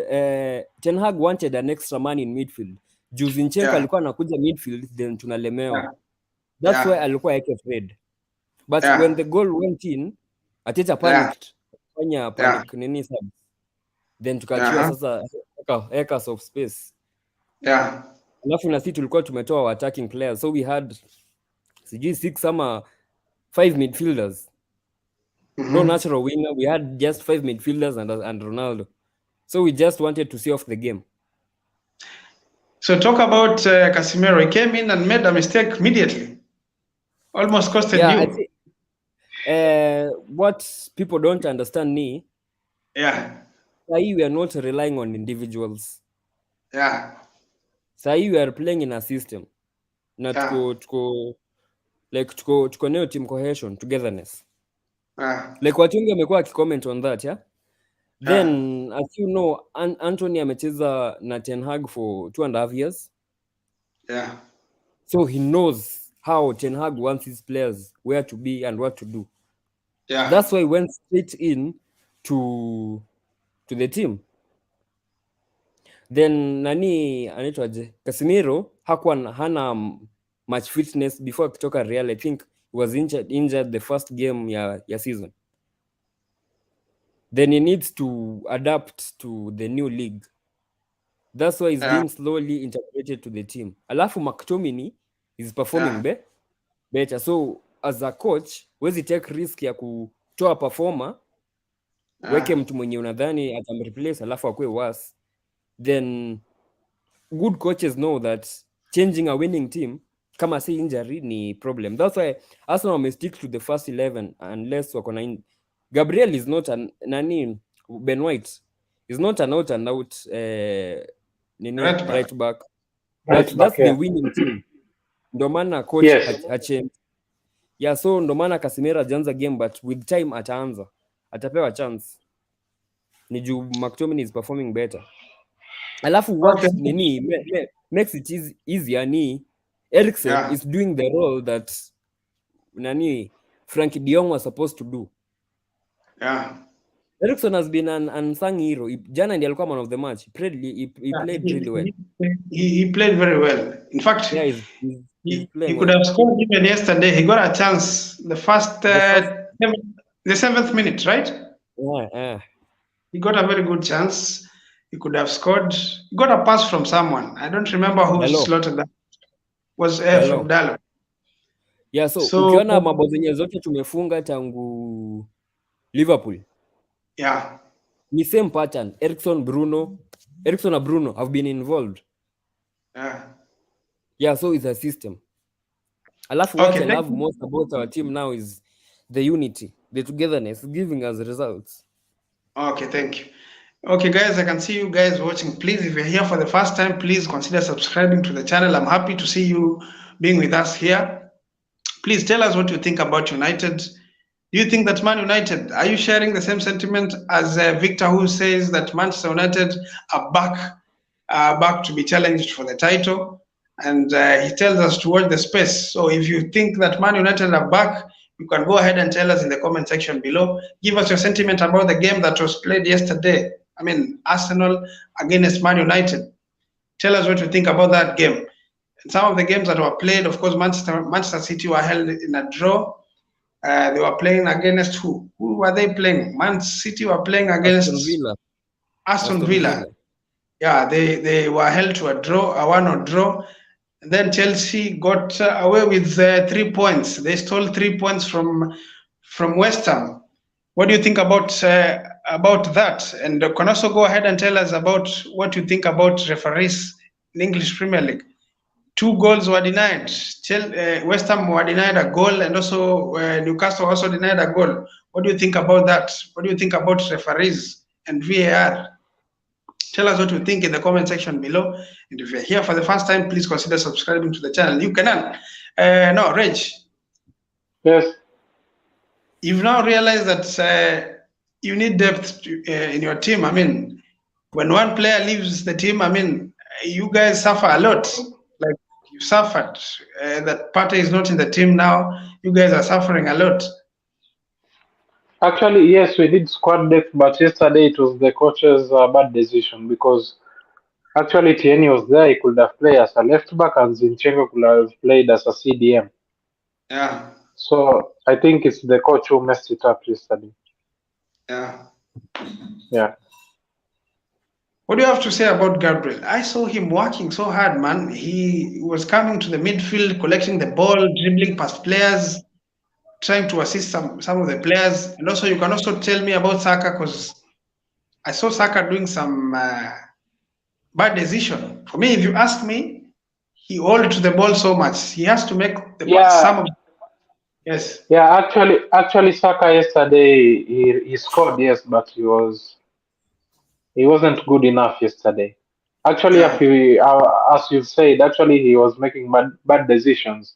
Ten Hag wanted an extra man in midfield. Zinchenko alikuwa anakuja midfield, then tunalemewa. That's why alikuwa yake Fred. But when the goal went in, Ateta panicked. Fanya panic nini sub. Then tukachua sasa acres of space. Alafu na sisi tulikuwa tumetoa attacking players, so we had sijui 6 ama 5 midfielders. No natural winger. We had just 5 midfielders and Ronaldo. So we just wanted to see off the game. So talk about Casemiro. He came in and made a mistake immediately. Almost costed you. What people don't understand me. Sahi we are not relying on individuals. Sahi we are playing in a system. Na tuko nayo team cohesion, togetherness. Like watu wengi wamekuwa akicomment on that, Then as you know, Anthony amecheza na Ten Hag for 2.5 years. So he knows how Ten Hag wants his players, where to be and what to do. That's why he went straight in to the team. Then nani anaitwaje? Casemiro hakuwa hana much fitness before akitoka Real. I think he was injured the first game ya season. Then he needs to adapt to the new league. That's why he's being slowly integrated to the team. Alafu McTominay is performing better. So as a coach, wezi take risk ya kutoa performer, weke mtu mwenye unadhani atamreplace alafu akue worse. Then good coaches know that changing a winning team kama si injury ni problem. That's why Arsenal may stick to the first 11 unless wako na Gabriel is not Ben White is not an out and out right back. That's the winning team. Ndo maana coach hachange. So ndo maana Casemiro ajanza game, but with time atapewa chance. Ni juu McTominay is performing better. Alafu what makes it easier ni Eriksen is doing the role that Frankie de Jong was supposed to do. Eriksen has been an unsung hero. Jana ndiye alikuwa man of the match. He played really well. He played very well. In fact, he could have scored even yesterday. He got a chance the 7th minute, right? He got a very good chance. He could have scored. He got a pass from someone. I don't remember who slotted that. Was from Dalo. So ukiona mabao zenye zote tumefunga tangu Liverpool. Ni same pattern. Eriksen and Bruno have been involved. So it's a system. Alafu what I love most about our team now is the unity, the togetherness, giving us results. Okay, thank you. Okay, guys, I can see you guys watching. Please, if you're here for the first time, please consider subscribing to the channel. I'm happy to see you being with us here. Please tell us what you think about United. Do you think that Man United, are you sharing the same sentiment as Victor, who says that Manchester United are back to be challenged for the title? And he tells us to watch the space. So if you think that Man United are back, you can go ahead and tell us in the comment section below. Give us your sentiment about the game that was played yesterday. I mean, Arsenal against Man United. Tell us what you think about that game. And some of the games that were played, of course, Manchester City were held in a draw. They were playing against who? Who were they playing? Man City were playing against Aston Villa. Aston Villa. Yeah, they were held to a draw, a 1-1 draw. And then Chelsea got away with 3 points. They stole 3 points from West Ham. What do you think about that? And can also go ahead and tell us about what you think about referees in English Premier League. 2 goals were denied. West Ham were denied a goal, and also Newcastle also denied a goal. What do you think about that? What do you think about referees and VAR? Tell us what you think in the comment section below. And if you're here for the first time, please consider subscribing to the channel. You can. No, Reg. Yes. You've now realized that you need depth in your team. I mean, when one player leaves the team, I mean, you guys suffer a lot. Like you suffered. That Partey is not in the team now. You guys are suffering a lot. Actually, yes, we did squad depth, but yesterday it was the coach's bad decision because actually Tierney was there. He could have played as a left back, and Zinchenko could have played as a CDM. Yeah. So I think it's the coach who messed it up yesterday. Yeah. Yeah. What do you have to say about Gabriel? I saw him working so hard, man. He was coming to the midfield, collecting the ball, dribbling past players, trying to assist some of the players. And also, you can also tell me about Saka, because I saw Saka doing some bad decision. For me, if you ask me, he holds to the ball so much. He has to make some of. Yes. Yeah. Actually, Saka yesterday he scored, yes, but he wasn't good enough yesterday. Actually, as you said, actually he was making bad decisions.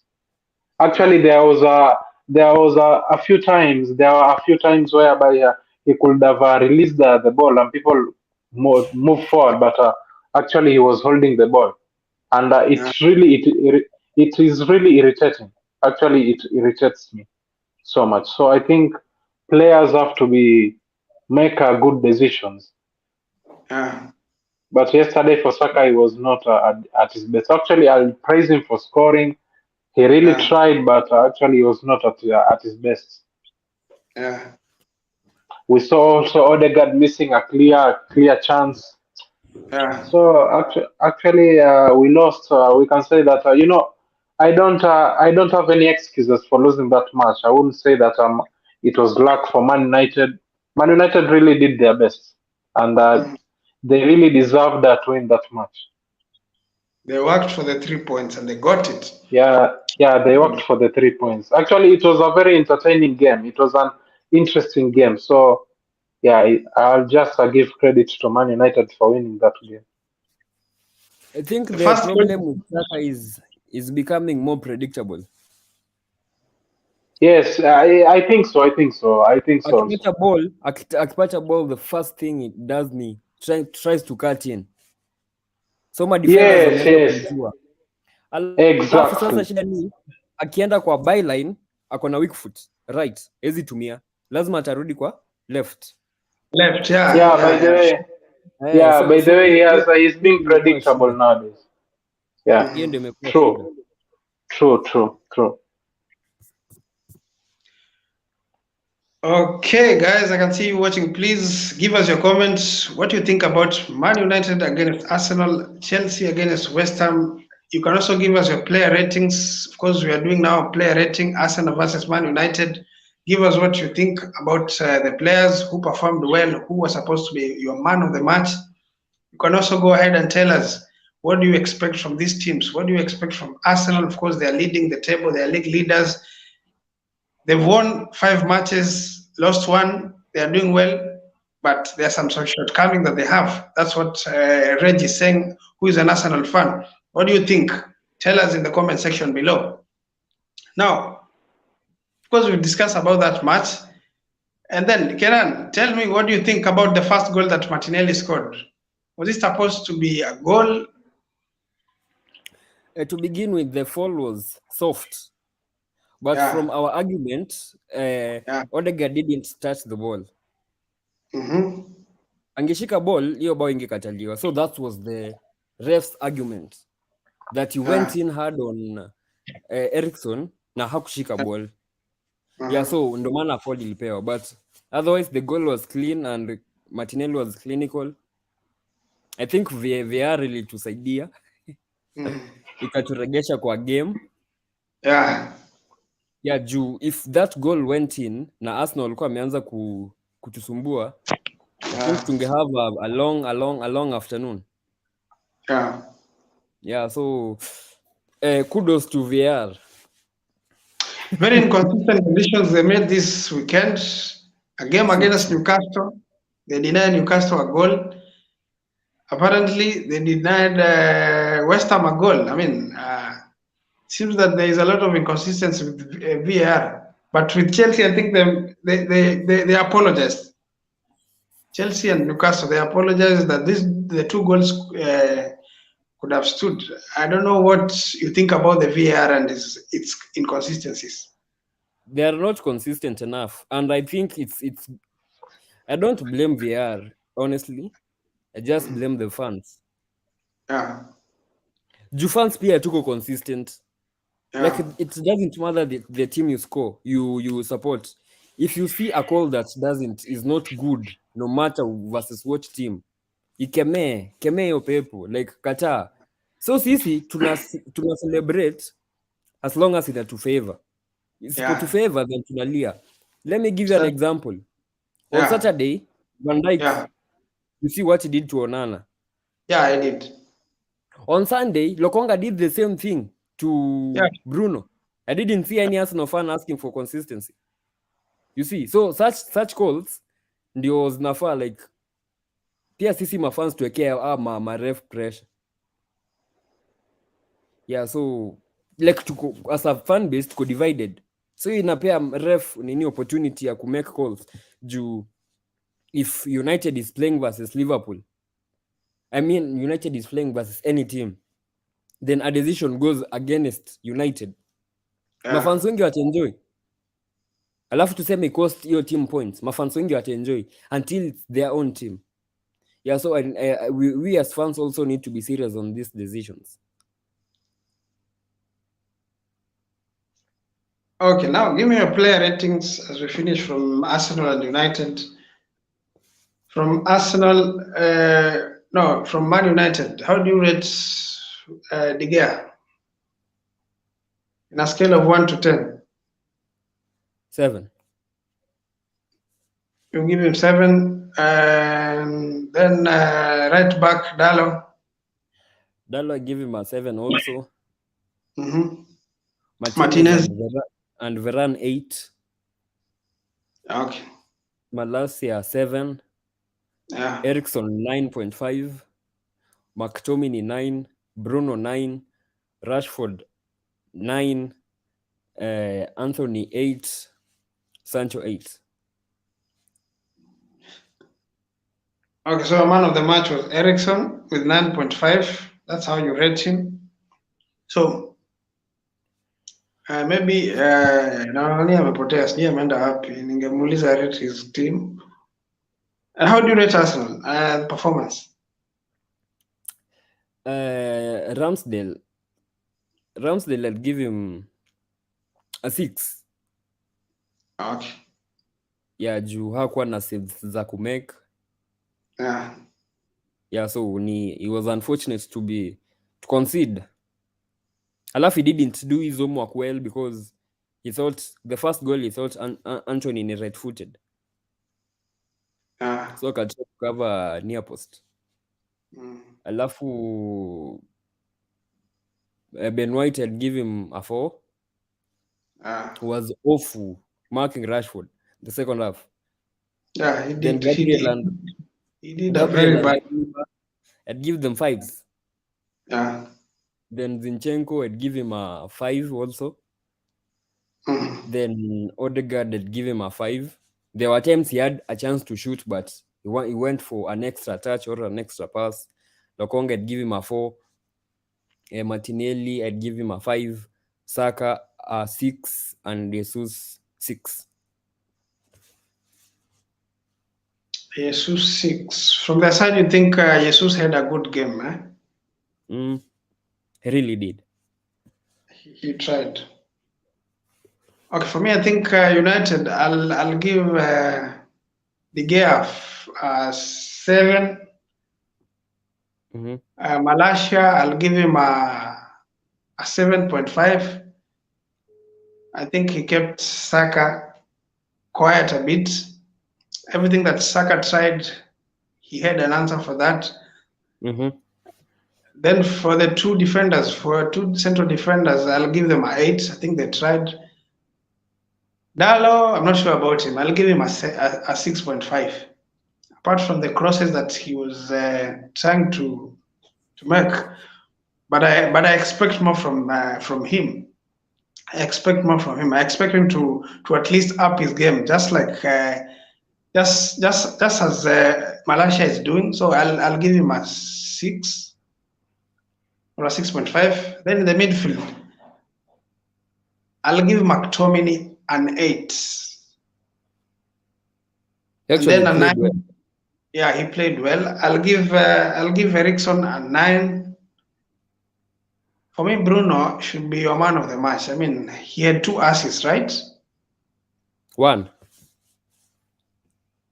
Actually, there was a few times whereby he could have released the ball and people move forward, but actually he was holding the ball, and it is really irritating. Actually, it irritates me so much. So I think players have to make good decisions. But yesterday for Saka, he was not at his best. Actually, I'll praise him for scoring. He really tried, but actually he was not at his best. Yeah. We saw also Odegaard missing a clear chance. Yeah. So actually, we lost. We can say that I don't have any excuses for losing that match. I wouldn't say that it was luck for Man United. Man United really did their best, and they really deserved to win that match. They worked for the 3 points and they got it. Yeah, they worked for the 3 points. Actually, it was a very entertaining game. It was an interesting game. So, yeah, I'll just give credit to Man United for winning that game. I think the problem with Saka is becoming more predictable. Yes, I think so. Akipata ball, the first thing it does me tries to cut in. So my defenders Exactly. Sasa shida ni akienda kwa byline ako na weak foot right, hezi tumia, lazima atarudi kwa left. By the way, he's being predictable nowadays. Yeah. True. Okay, guys, I can see you watching. Please give us your comments. What do you think about Man United against Arsenal, Chelsea against West Ham? You can also give us your player ratings. Of course, we are doing now player rating, Arsenal versus Man United. Give us what you think about the players who performed well, who was supposed to be your man of the match. You can also go ahead and tell us, what do you expect from these teams? What do you expect from Arsenal? Of course, they are leading the table. They are league leaders. They've won 5 matches, lost 1. They are doing well, but there are some shortcomings that they have. That's what Reg is saying, who is an Arsenal fan. What do you think? Tell us in the comment section below. Now, of course, we've discussed about that match. And then, Kenan, tell me, what do you think about the first goal that Martinelli scored? Was it supposed to be a goal? To begin with, the fall was soft. But from our argument, Odegaard didn't touch the ball. Angeshika ball, hiyo bao ingekataliwa. So that was the ref's argument, that he went in hard on Eriksson na hakushika ball. Yeah, so ndo maana foul ilipewa, but otherwise the goal was clean and Martinelli was clinical. I think VAR ilitusaidia ikaturegesha kwa game. Yeah, juu if that goal went in na Arsenal walikuwa wameanza kutusumbua, I think tunge have a long afternoon. Yeah, so kudos to VAR. Very inconsistent conditions they made this weekend. A game against Newcastle, they denied Newcastle a goal. Apparently, they denied West Ham a goal. I mean, seems that there is a lot of inconsistency with VAR. But with Chelsea, I think they apologized. Chelsea and Newcastle, they apologized that the two goals could have stood. I don't know what you think about the VAR and its inconsistencies. They are not consistent enough, and I think it's. I don't blame VAR, honestly. I just blame the fans. Ju fans pia tuko consistent. Like it doesn't matter the team you score, you support. If you see a call that is not good, no matter versus what team, ikemee hiyo pepo, like kataa. So sisi tuna celebrate as long as ina to favor. Isipo to favor then tunalia. Let me give you an example. On Saturday, Van Dijk, you see what he did to Onana. Yeah, I did. On Sunday, Lokonga did the same thing to Bruno. I didn't see any Arsenal fan asking for consistency. You see, so such calls ndio zinafaa, like pia sisi mafans tuwekea ma ref pressure. Yeah, so like as a fan base tuko divided. So inapea ref nini opportunity ya make calls. Juu if United is playing versus Liverpool, I mean United is playing versus any team, then a decision goes against United. Mafans wengi wataenjoy. Alafu tuseme cost hiyo team points. Mafans wengi wataenjoy until it's their own team. Yeah, so we as fans also need to be serious on these decisions. Okay, now give me your player ratings as we finish from Arsenal and United. From Arsenal, from Man United, how do you rate De Gea? In a scale of 1 to 10? 7. You give him 7. And then right back, Dallo. Dallo, I give him a 7 also. Martinez. And Varane 8. Okay. Malacia 7. Ericsson 9.5. McTominay 9. Bruno 9. Rashford 9. Anthony 8. Sancho 8. Okay, so a man of the match was Ericsson with 9.5. That's how you rate him. So maybe nani amepotea, sijui ameenda wapi, ningemuuliza rate his team. And how do you rate Arsenal performance? Ramsdale, I'll give him a 6. Okay. Yeah, juu hakuwa na saves za kumake. Yeah, so he was unfortunate to concede. Alafu he didn't do his homework well because he thought the first goal he thought Anthony is right-footed. So akataka cover near post. Alafu Ben White had give him a 4. Was awful marking Rashford the second half. Yeah, he did. Then Gabriel he did a very bad. I'd give them 5s. Then Zinchenko, I'd give him a 5 also. Then Odegaard, I'd give him a 5. There were times he had a chance to shoot, but he went for an extra touch or an extra pass. Lokonga, I'd give him a 4. Martinelli, I'd give him a 5. Saka, a 6. And Jesus, 6. Jesus 6. From their side, you think Jesus had a good game, He really did. He tried. Okay, for me, I think United. I'll give De Gea 7. Mm-hmm. Malaysia, I'll give him a 7.5. I think he kept Saka quiet a bit. Everything that Saka tried, he had an answer for that. Mm-hmm. Then for the two defenders, for two central defenders, I'll give them a 8. I think they tried. Dalo, I'm not sure about him. I'll give him a 6.5. Apart from the crosses that he was trying to make, but I expect more from him. I expect more from him. I expect him to at least up his game, just like just as Malaysia is doing. So I'll give him a 6 or a 6.5. Then in the midfield, I'll give McTominay an 8, He and actually then a played 9. well. Yeah, he played well. I'll give Ericsson a 9. For me, Bruno should be your man of the match. I mean, he had 2 assists, right? 1.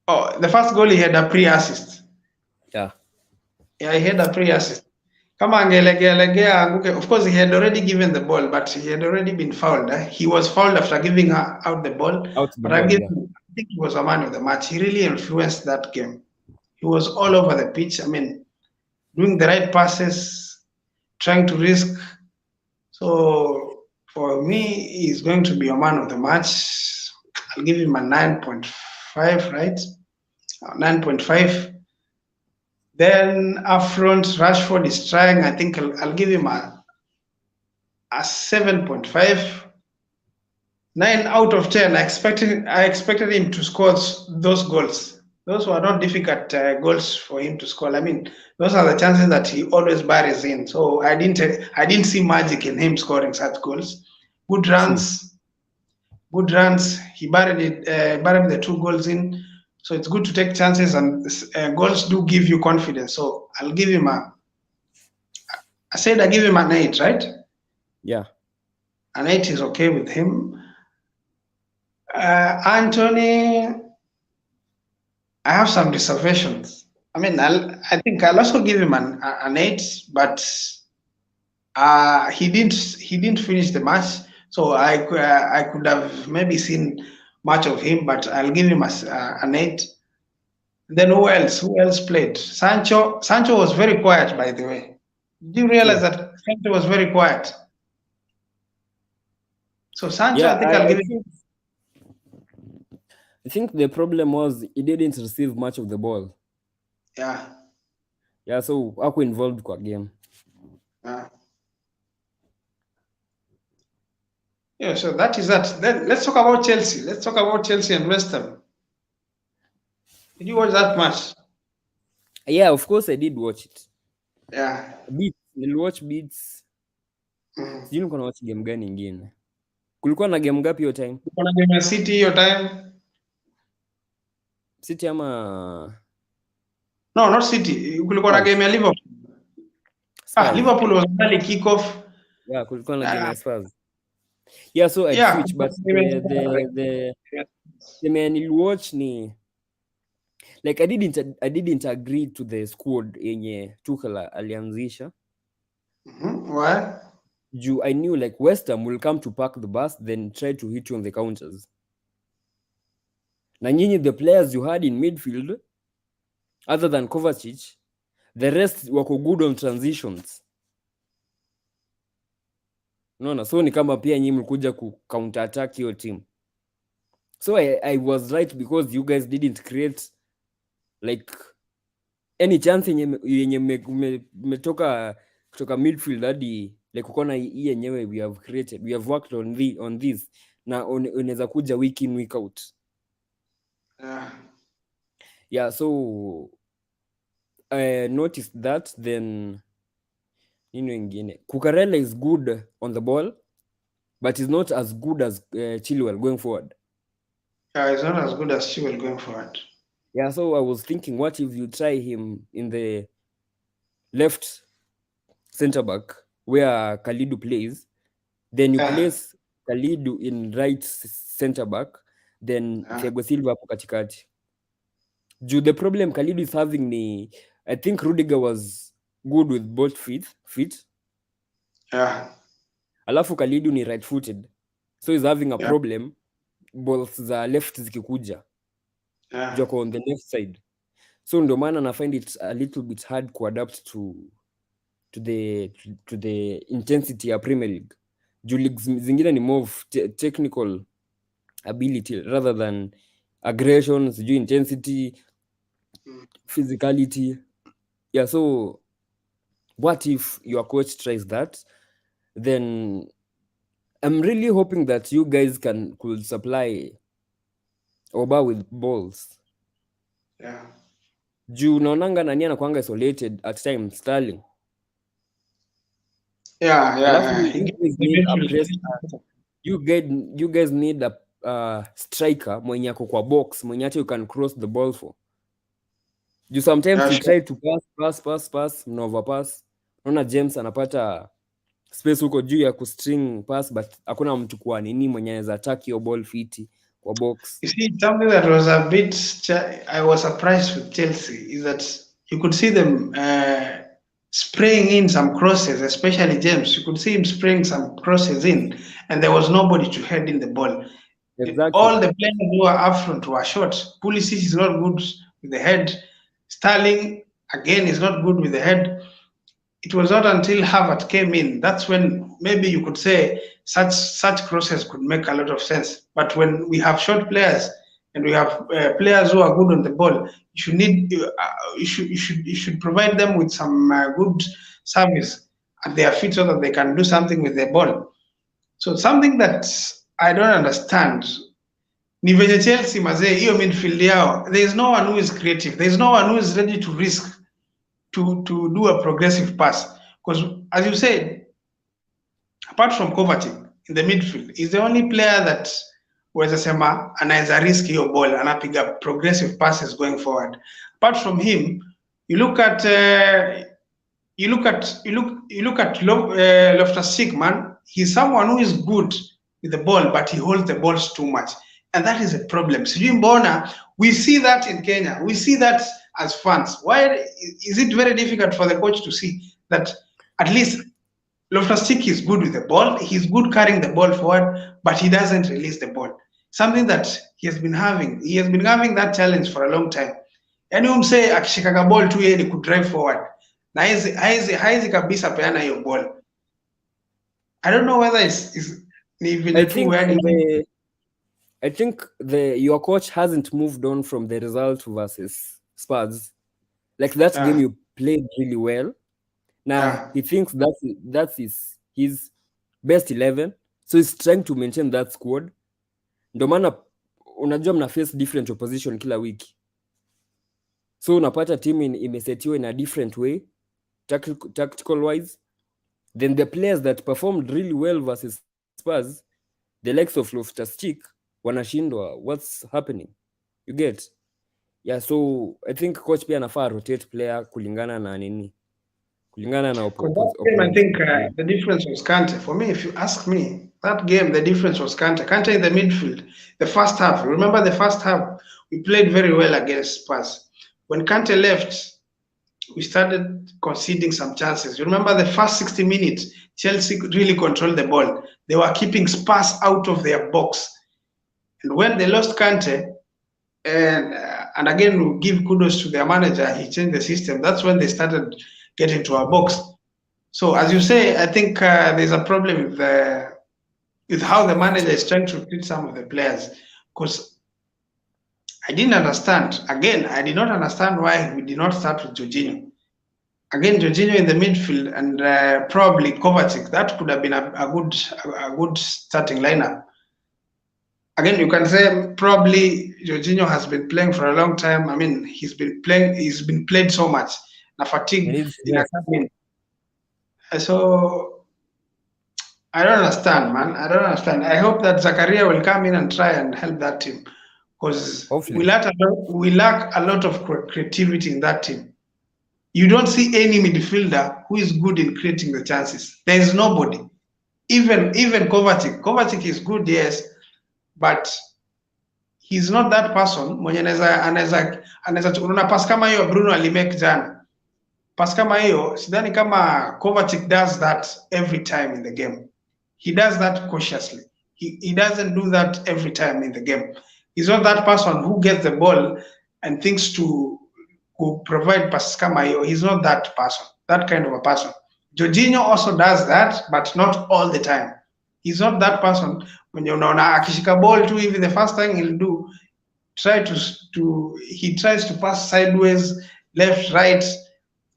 Oh, the first goal he had a pre-assist. Yeah. Yeah, he had a pre-assist. Kama angelegea anguke. Of course, he had already given the ball, but he had already been fouled. He was fouled after giving out the ball. Out the But ball, yeah. I think he was a man of the match. He really influenced that game. He was all over the pitch. I mean, doing the right passes, trying to risk. So for me, he's going to be a man of the match. I'll give him a 9.5, right? 9.5. Then up front, Rashford is trying. I think I'll give him a 7.5. 9 out of 10. I expected him to score those goals. Those were not difficult goals for him to score. I mean, those are the chances that he always buries in. So I didn't see magic in him scoring such goals. Good runs, good runs. He buried the 2 goals in. So it's good to take chances, and goals do give you confidence. So I'll give him I said I give him an 8, right? Yeah. An 8 is okay with him. Anthony, I have some reservations. I mean, I think I'll also give him an 8, but he didn't finish the match, so I could have maybe seen much of him, but I'll give him an 8. Then who else? Who else played? Sancho. Sancho was very quiet, by the way. Did you realize that Sancho was very quiet? So Sancho, Yeah, I think I'll give him. I think the problem was he didn't receive much of the ball. Yeah. Yeah, so hakuwa involved kwa game. Yeah, so that is that. Then let's talk about Chelsea. Let's talk about Chelsea and West Ham. Did you watch that match? Yeah, of course I did watch it. Yeah. Beats, niliwatch Beats. Sijui nilikuwa na watch game gani ingine. Kulikuwa na game ngapi hiyo time? Kulikuwa na game ya City hiyo time? City ama No, not City. Kulikuwa na game ya Liverpool. Liverpool was early kickoff. Yeah, kulikuwa na game ya Spurs. Yeah, so I switch, but the niliwatch ni like I didn't agree to the squad yenye Tuchel alianzisha. Why? I knew like West Ham will come to park the bus, then try to hit you on the counters. Na nyinyi, the players you had in midfield, other than Kovacic, the rest wako good on transitions. No, so ni kama pia nyinyi mlikuja ku counter attack your team. So I was right, because you guys didn't create like any chance yenye mmetoka kutoka midfield hadi like ukona hii yenyewe we have worked on this na unaweza kuja week in week out. Yeah, so I noticed that. Then nini wengine, Cucurella is good on the ball, but he's not as good as Chilwell going forward. Yeah, he's not as good as Chilwell going forward. Yeah, so I was thinking, what if you try him in the left center back where Kalidu plays, then you place Kalidu in right center back, then Thiago Silva hapo katikati. Juu the problem Kalidu is having ni, I think Rudiger was good with both feet. Alafu Kalidu ni right footed, so he's having a problem balls za left zikikuja. Joko on the left side, so ndio maana na find it a little bit hard to adapt to the intensity ya Premier League. Juu leagues zingine ni more of technical ability rather than aggression, sijui intensity, physicality. Yeah, so what if your coach tries that? Then I'm really hoping that you guys could supply Oba with balls. Juu naonanga nani anakuanga isolated at times, Sterling. You guys need a striker mwenye ako kwa box, mwenye hata you can cross the ball for. You sometimes you try to pass, no overpass. Unaona James anapata space huko juu ya kustring pass, but hakuna mtu kwa nini mwenye anaweza attack your ball fiti kwa box. You see, something that was a bit I was surprised with Chelsea is that you could see them spraying in some crosses, especially James. You could see him spraying some crosses in, and there was nobody to head in the ball. Exactly. All the players who were up front were short. Pulisic is not good with the head. Sterling, again, is not good with the head. It was not until Havertz came in, that's when maybe you could say such crosses could make a lot of sense. But when we have short players and we have players who are good on the ball, you should provide them with some good service at their feet so that they can do something with the ball. So something that I don't understand, ni venye Chelsea mazee, hiyo midfield yao, there is no one who is creative. There is no one who is ready to risk to do a progressive pass. Because as you said, apart from Kovacic in the midfield, he's the only player that waweza sema anaweza risk hiyo ball, anapiga progressive passes going forward. Apart from him, you look at Loftus-Cheek, man. He's someone who is good with the ball, but he holds the balls too much, and that is a problem. Sijui mbona we see that in Kenya, we see that as fans. Why is it very difficult for the coach to see that at least Loftus-Cheek is good with the ball, he's good carrying the ball forward, but he doesn't release the ball. Something that he has been having. He has been having that challenge for a long time. Yani umse akishikaga ball tu yeye ni ku drive forward. Na haizi kabisa peana hiyo ball. I don't know whether it's even I think your coach hasn't moved on from the result versus Spurs. Like that game you played really well. Now he thinks that's his best 11, so he's trying to maintain that squad. Ndio maana unajua mna face different opposition kila wiki, so unapata team imesetiwa in a different way tactical wise. Then the players that performed really well versus Spurs, the likes of Loftus-Cheek, wanashindwa. What's happening? You get? Yeah, so I think coach pia anafaa rotate player kulingana na nini, kulingana na I think the difference was Kante. For me, if you ask me, that game, the difference was Kante. Kante in the midfield, the first half. Remember the first half, we played very well against Spurs. When Kante left, we started conceding some chances. You remember the first 60 minutes, Chelsea really controlled the ball. They were keeping Spurs out of their box. And when they lost Kante, and again, we give kudos to their manager, he changed the system. That's when they started getting to our box. So as you say, I think there's a problem with how the manager is trying to treat some of the players. Because I didn't understand. Again, I did not understand why we did not start with Jorginho. Again, Jorginho in the midfield and probably Kovacic. That could have been a good starting lineup. Again, you can say probably Jorginho has been playing for a long time. I mean, he's been played so much. Na fatigue. So I don't understand, man. I don't understand. I hope that Zakaria will come in and try and help that team, because we lack a lot of creativity in that team. You don't see any midfielder who is good in creating the chances. There is nobody. Even Kovacic is good, yes, but he's not that person mwenye anaweza unaona pass kama hiyo Bruno alimake jana. Pass kama hiyo sidhani kama Kovacic does that every time in the game. He does that cautiously. He doesn't do that every time in the game. He's not that person who gets the ball and thinks to provide passes kama hiyo. He's not that person, that kind of a person. Jorginho also does that, but not all the time. He's not that person. When you know akishika ball too, even the first thing he'll do, he tries to pass sideways, left, right.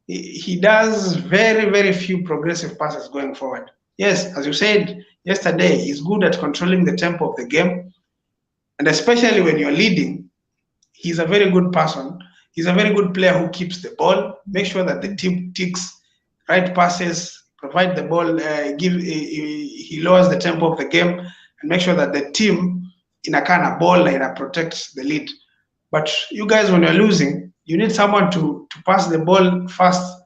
He does very, very few progressive passes going forward. Yes, as you said yesterday, he's good at controlling the tempo of the game. And especially when you're leading, he's a very good person. He's a very good player who keeps the ball, make sure that the team ticks, right passes, provide the ball, he lowers the tempo of the game, and make sure that the team in a kind of ball line protects the lead. But you guys, when you're losing, you need someone to pass the ball fast.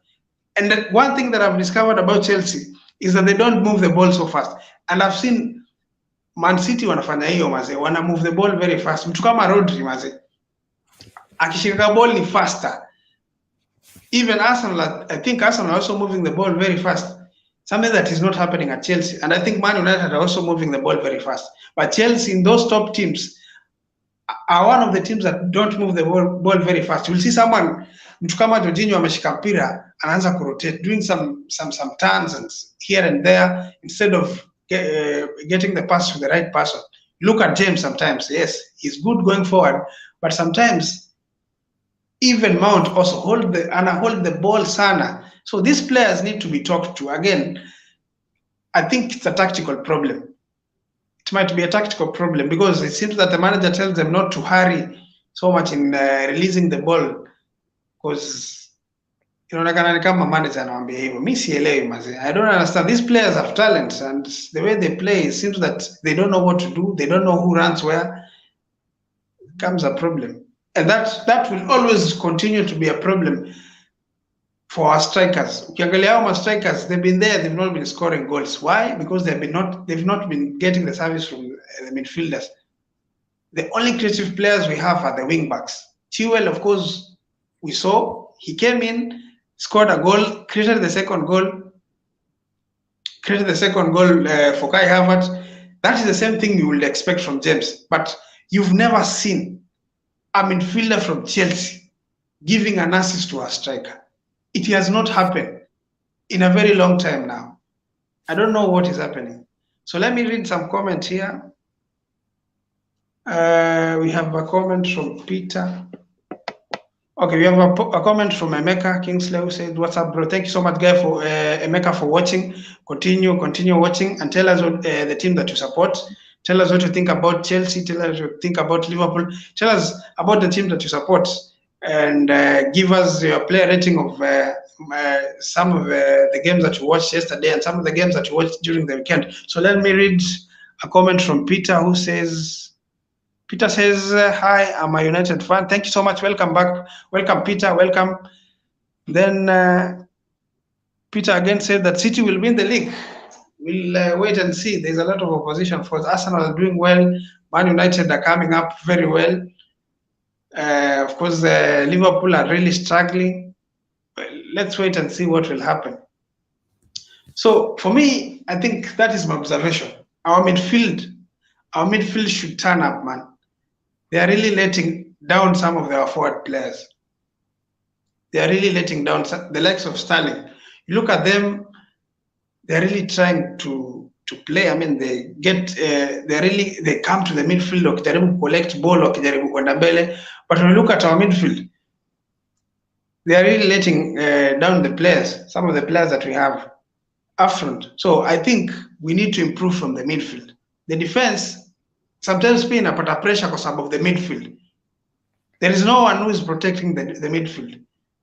And one thing that I've discovered about Chelsea is that they don't move the ball so fast. And I've seen Man City wanafanya hiyo maze, wana move the ball very fast. Mtu kama Rodri maze, akishika ball ni faster. Even Arsenal, I think Arsenal are also moving the ball very fast. Something that is not happening at Chelsea. And I think Man United are also moving the ball very fast. But Chelsea, in those top teams, are one of the teams that don't move the ball very fast. You'll see someone, mtu kama Jorginho ameshika mpira, anaanza kurotate, doing some turns and here and there, instead of getting the pass to the right person. Look at James sometimes. Yes, he's good going forward, but sometimes even Mount also hold the ball sana. So these players need to be talked to. Again, I think it's a tactical problem. It might be a tactical problem because it seems that the manager tells them not to hurry so much in releasing the ball, because inaonekana kama manager anawaambia hivyo. Mimi sielewi maze. I don't understand. These players have talent, and the way they play, it seems that they don't know what to do. They don't know who runs where. It becomes a problem, and that will always continue to be a problem for our strikers. Ukiangalia hao strikers, they've been there, they've not been scoring goals. Why? Because they've not been getting the service from the midfielders. The only creative players we have are the wing backs. Chilwell, of course, we saw he came in, scored a goal, created the second goal for Kai Havertz. That is the same thing you would expect from James. But you've never seen a midfielder from Chelsea giving an assist to a striker. It has not happened in a very long time now. I don't know what is happening. So let me read some comments here. We have a comment from Peter. Okay, we have a comment from Emeka Kingsley who said, "What's up, bro? Thank you so much, guy, for Emeka, for watching. Continue watching, and tell us what, the team that you support. Tell us what you think about Chelsea. Tell us what you think about Liverpool. Tell us about the team that you support, and give us your player rating of some of the games that you watched yesterday and some of the games that you watched during the weekend." So let me read a comment from Peter who says, "Hi, I'm a United fan. Thank you so much. Welcome back. Welcome, Peter. Welcome." Then Peter again said that City will win the league. We'll wait and see. There's a lot of opposition for us. Arsenal are doing well. Man United are coming up very well. Of course, Liverpool are really struggling. Let's wait and see what will happen. So for me, I think that is my observation. Our midfield should turn up, man. They are really letting down some of their forward players. They are really letting down the likes of Sterling. You look at them; they're really trying to play. I mean, they come to the midfield, wakijaribu collect ball, wakijaribu kwenda mbele. But when you look at our midfield, they are really letting down the players. Some of the players that we have up front. So I think we need to improve from the midfield. The defense sometimes pia inapata pressure kwa sababu of the midfield. There is no one who is protecting the midfield,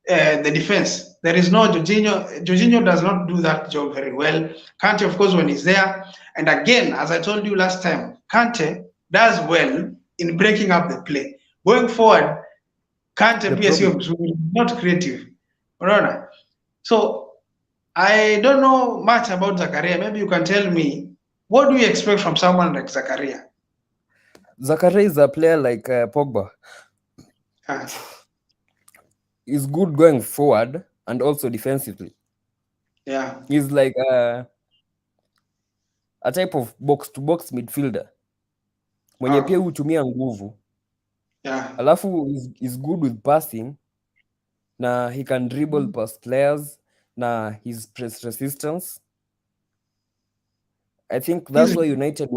the defense. There is no Jorginho. Jorginho does not do that job very well. Kante, of course, when he's there. And again, as I told you last time, Kante does well in breaking up the play. Going forward, Kante pia sio not creative. Unaona? So I don't know much about Zakaria. Maybe you can tell me What do you expect from someone like Zakaria? Zakaria is a player like Pogba. Uh, He's good going forward and also defensively. yeah. He's like a type of box-to-box midfielder mwenye pia hutumia nguvu, Yeah. alafu is good with passing na he can dribble past players na his press resistance. I think that's why United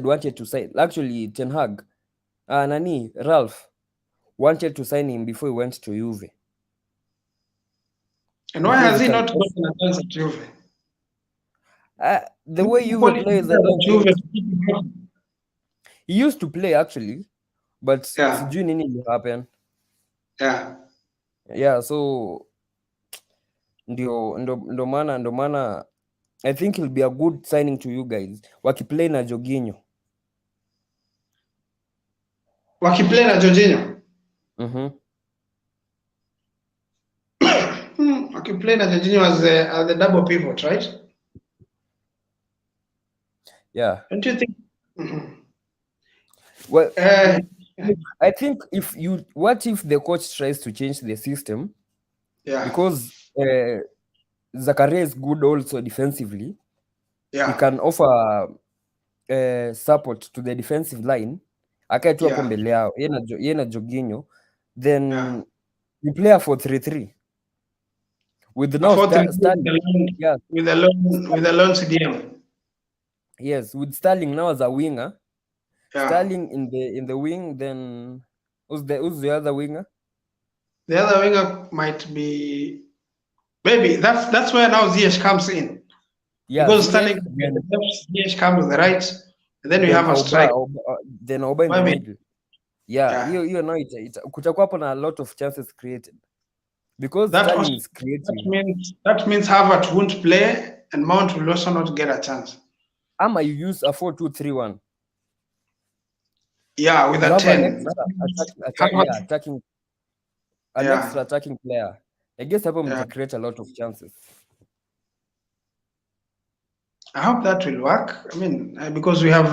wanted to sign. Actually, Ten Hag, Ralph wanted to sign him before he went to Juve. And why has he not gotten a chance at Juve? The way Juve plays, I don't think he used to play actually, but sijui nini will happen. Yeah, so ndo maana I think he'll be a good signing to you guys. Wakiplay na Jorginho. Wakiplay na Jorginho? Wakiplay na Jorginho as the double pivot, right? Yeah. Don't you think? Well, I think what if the coach tries to change the system? Yeah. Because Zakaria is good also defensively. Yeah. He can offer support to the defensive line. Akae tu hapo mbele yao. Yeye na Jorginho. Then you play a 4-3-3. With now Sterling. Yeah. With a lone CDM. Yes, with Sterling now as a winger. Yeah. Sterling in the wing, then who's the other winger? The other winger might be maybe that's where now Ziyech comes in. Yeah, because Sterling the left, Ziyech comes to the right, and then we have a strike. Then Oba in the middle. Yeah, you know it kutakuwa hapo na a lot of chances created. Because Sterling is creative. That means Havertz won't play and Mount will also not get a chance. Ama you use a 4-2-3-1. Yeah, with a 10. Attacking an extra attacking player. I guess hapo mta create a lot of chances. I hope that will work. I mean, because we have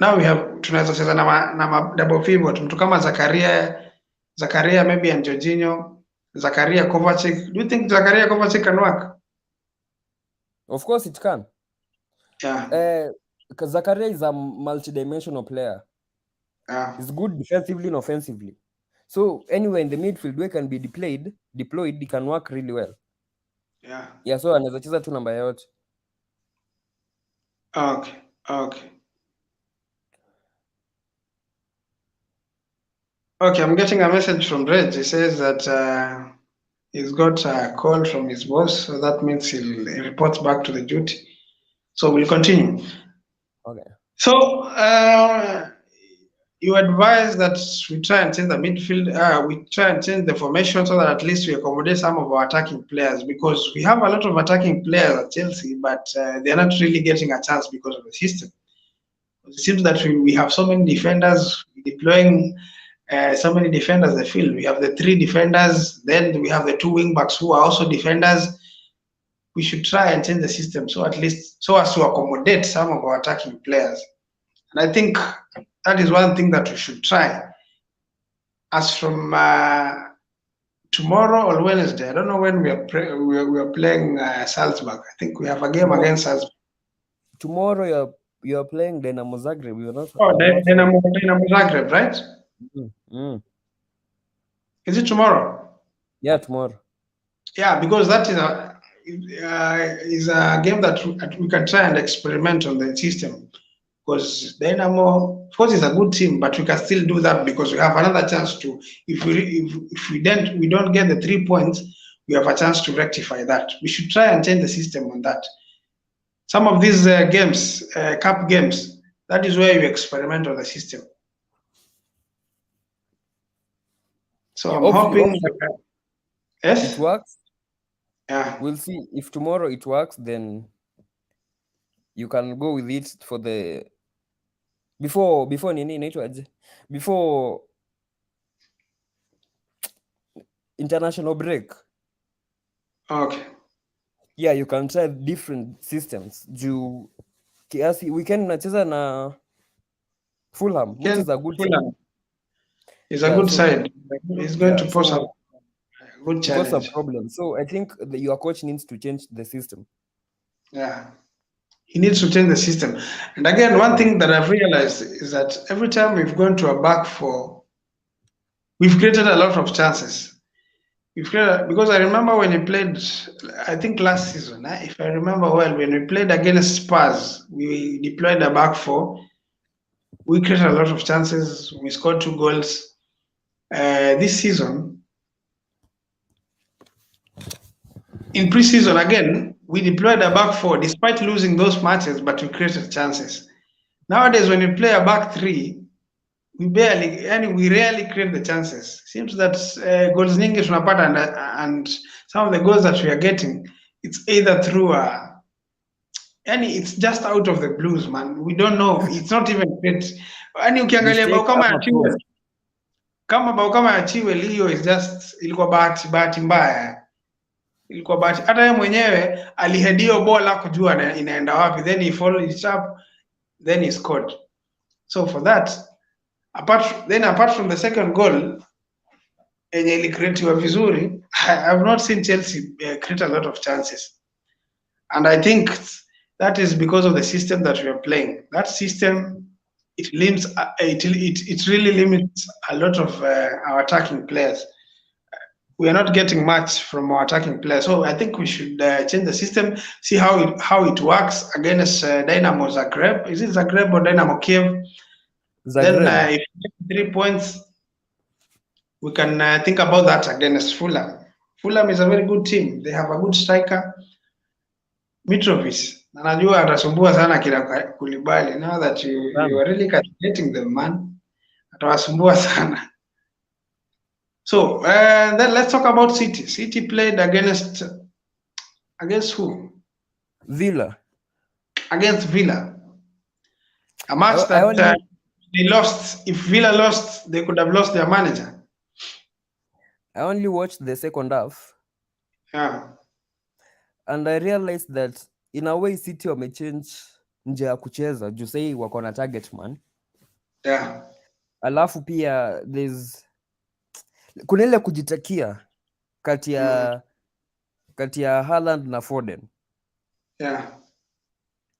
now tunaweza cheza na double pivot. Mtu kama Zakaria maybe and Jorginho, Zakaria Kovacic. Do you think Zakaria Kovacic can work? Of course it can. Yeah. Because Zakaria is a multi-dimensional player. He's good defensively and offensively. So anywhere in the midfield where can be deployed, he can work really well. Yeah. Yeah, so anaweza cheza tu namba yote. Okay. Okay, I'm getting a message from Reg. He says that he's got a call from his boss, so that means he'll report back to the duty. So we'll continue. Okay. So you advise that we try and change the midfield, we try and change the formation so that at least we accommodate some of our attacking players, because we have a lot of attacking players at Chelsea, but they're not really getting a chance because of the system. It seems that we have so many defenders deploying. So many defenders in the field. We have the 3 defenders, then we have the 2 wing backs who are also defenders. We should try and change the system so at least so as to accommodate some of our attacking players. And I think that is one thing that we should try. As from tomorrow or Wednesday, I don't know when we are playing Salzburg. I think we have a game against Salzburg. Tomorrow you are playing Dinamo Zagreb. Dinamo Zagreb, right? Is it tomorrow? Yeah, tomorrow. Yeah, because that is a game that we can try and experiment on the system. Because Dynamo, of course, is a good team, but we can still do that because we have another chance to. If we don't get the 3 points, we have a chance to rectify that. We should try and change the system on that. Some of these games, cup games, that is where you experiment on the system. So I'm hoping yes, it works. Yeah, we'll see if tomorrow it works. Then you can go with it for the before international break. Okay. Yeah, you can try different systems. Juu kiasi weekend unacheza na Fulham, which is a good side. Fulham is a Yeah, good so side. He's going to pose a good it was a challenge. problem. So I think your coach needs to change the system. Yeah. He needs to change the system. And again, one thing that I've realized is that every time we've gone to a back four, we've created a lot of chances. Because I remember when he played, I think last season, if I remember well, when we played against Spurs, we deployed a back four. We created a lot of chances. We scored 2 goals. This season, in preseason again, we deployed a back four despite losing those matches, but we created chances. Nowadays, when we play a back three, we rarely create the chances. Seems that goals nyingi tunapata and some of the goals that we are getting, it's either through it's just out of the blues, man. We don't know. It's not even great. Ukiangalia bao kama ya Chilwell, hiyo is just ilikuwa bahati mbaya. Ilikuwa bahati. Hata yeye mwenyewe alihedio bola kujua inaenda wapi, then he followed it up, then he scored. So for that, apart from the second goal yenye ilicreatiwa vizuri, I have not seen Chelsea create a lot of chances, and I think that is because of the system that we are playing. That system, it really limits a lot of our attacking players. We are not getting much from our attacking players, so I think we should change the system, see how it works against Dynamo Zagreb. Is it Zagreb or Dynamo Kiev? Zagreb. Then if we get 3 points, we can think about that against Fulham. Fulham is a very good team. They have a good striker, Mitrovic. Na najua atasumbua sana kila Kulibali. Now that you are really calculating them, man. Atawasumbua sana. So then let's talk about City. City played against who? Villa. Against Villa. A match that they lost. If Villa lost, they could have lost their manager. I only watched the second half. Yeah. And I realized that in a way City wamechange njia ya kucheza juu say wako na target man. Yeah. Alafu pia kuna ile kujitakia kati ya Haaland na Foden. Yeah.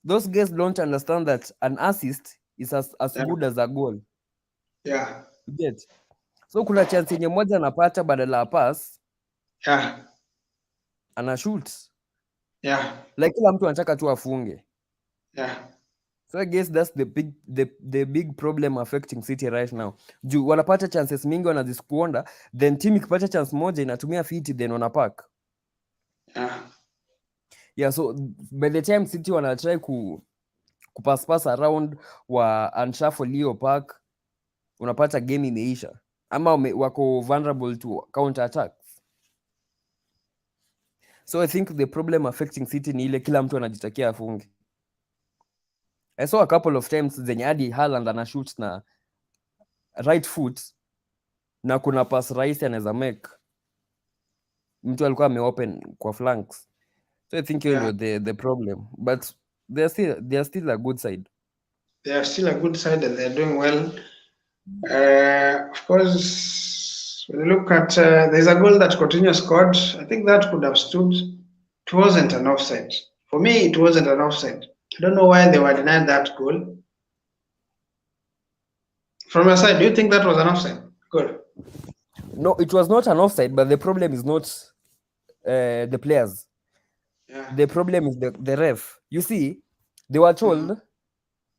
Those guys don't understand that an assist is as good as a goal. Yeah. You get? So kuna chance yenye moja anapata badala ya pass. Yeah. Ana shoot. Yeah. Like kila mtu anataka tu afunge. Yeah. So I guess that's the big problem affecting City right now. Juu wanapata chances mingi wanazisquander, then team ikipata chance moja inatumia fiti then wanapack. Yeah. Yeah, so by the time City wana try kupass around wa unshuffle hiyo pack, unapata game imeisha. Ama wako vulnerable to counter attacks. So I think the problem affecting City ni ile kila mtu anajitakia afunge. I saw a couple of times zenye hadi Haaland ana shoot na right foot na kuna pass rahisi anaweza make. Mtu alikuwa ameopen kwa flanks. So I think you know the problem, but they are still a good side. They are still a good side and they are doing well. Of course, when you look at there's a goal that Coutinho scored. I think that could have stood. It wasn't an offside. For me, it wasn't an offside. I don't know why they were denied that goal. From your side, do you think that was an offside? Good. No, it was not an offside, but the problem is not the players. Yeah. The problem is the ref. You see, they were told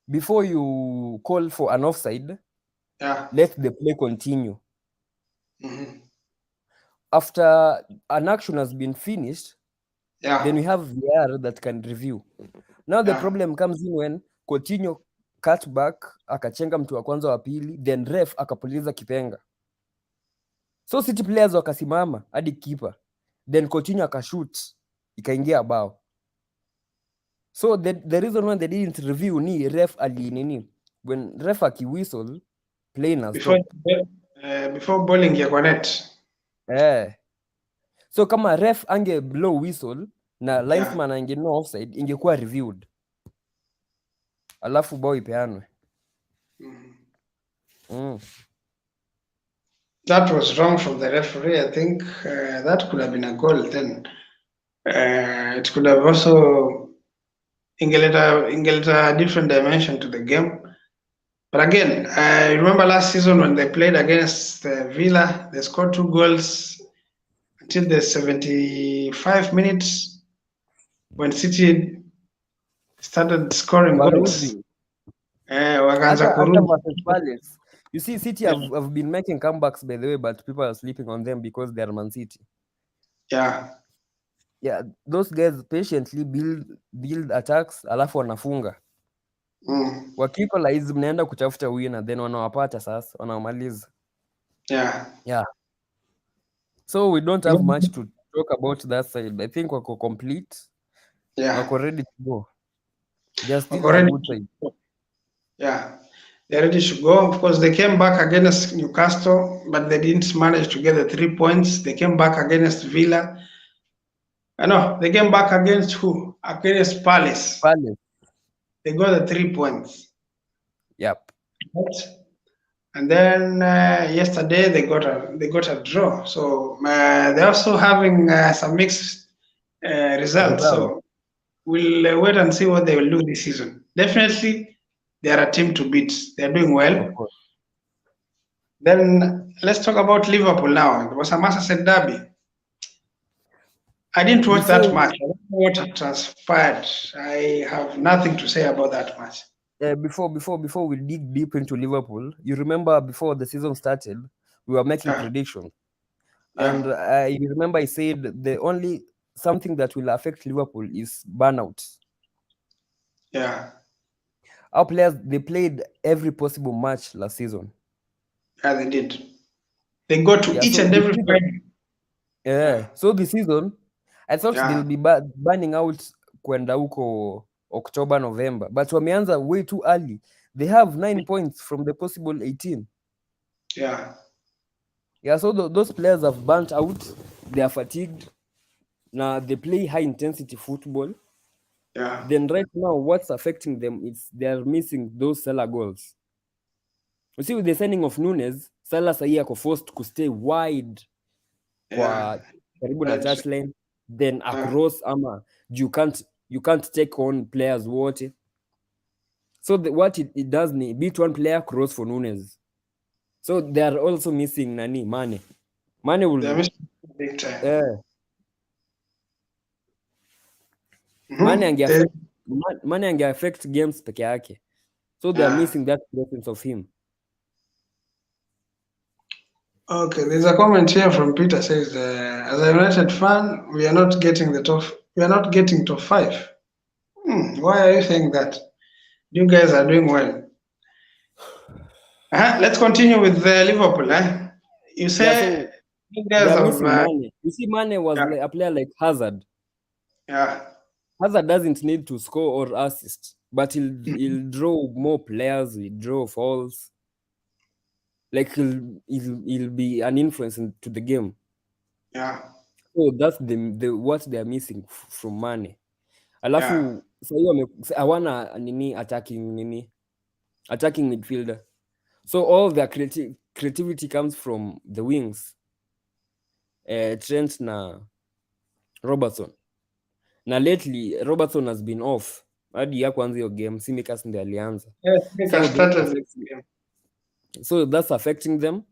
before you call for an offside, let the play continue. After an action has been finished, then we have VAR that can review. Now the problem comes in when Coutinho cut back, akachenga mtu wa kwanza wa pili, then ref akapuliza kipenga. So City players wakasimama hadi keeper, then Coutinho akashoot, ikaingia bao. So the reason why they didn't review ni ref alinini. When ref akiwhistle, play na stop. Before bowling ya kwa net. So kama ref ange blow whistle, na linesman angenua offside ingekuwa reviewed, alafu bao ipeanwe. That was wrong from the referee. I think that could have been a goal then. It could have also ingeleta a different dimension to the game. But again, I remember last season when they played against Villa, they scored 2 goals until the 75 minutes when City started scoring goals. Wakaanza kurudi. You see, City have been making comebacks, by the way, but people are sleeping on them because they are Man City. Yeah, those guys patiently build attacks, alafu wanafunga. Wakikolize mnaenda kutafuta winner, then wanawapata sasa, wanawamaliza. Yeah. So we don't have much to talk about that side. I think wako complete. Wako ready to go. They're still a good side. They're ready to go. Of course, they came back against Newcastle, but they didn't manage to get the 3 points. They came back against Villa. No, they came back against who? Against Palace. They got the 3 points. Yep. And then yesterday they got a draw. So they're also having some mixed results. So we'll wait and see what they will do this season. Definitely, they are a team to beat. They're doing well. Then let's talk about Liverpool now. It was a Merseyside derby. I didn't watch that match. I don't know what transpired. I have nothing to say about that match. Before we dig deep into Liverpool, you remember before the season started, we were making predictions. And I remember I said the only something that will affect Liverpool is burnout. Our players, they played every possible match last season. They did. They go to each and every fight. So this season, I thought they'll be burning out kwenda huko October, November, but wameanza way too early. They have 9 points from the possible 18. So those players have burnt out. They are fatigued. Now they play high intensity football. Then right now, what's affecting them is they are missing those Salah goals. You see, with the signing of Nunes, Salah sahi ako forced to stay wide kwa karibu na touchline, then across ama you can't take on players wote. So what it does ni beat one player cross for Nunes. So they are also missing Mane. Mane will. They're missing big time. Mane ange affect games peke yake. So they are missing that presence of him. Okay, there's a comment here from Peter says, as a United fan, we are not getting top 5. Why are you saying that? You guys are doing well. Let's continue with Liverpool. You say you guys are missing Mane. You see, Mane was like a player like Hazard. Hazard doesn't need to score or assist, but he'll draw more players. He'll draw fouls. Like he'll be an influence to the game. So that's the what they are missing from Mane. Alafu hawana attacking midfielder. So all their creativity comes from the wings. Trent na Robertson. Na lately Robertson has been off. Hadi ya kwanza hiyo game Tsimikas ndiye alianza. So that's affecting them,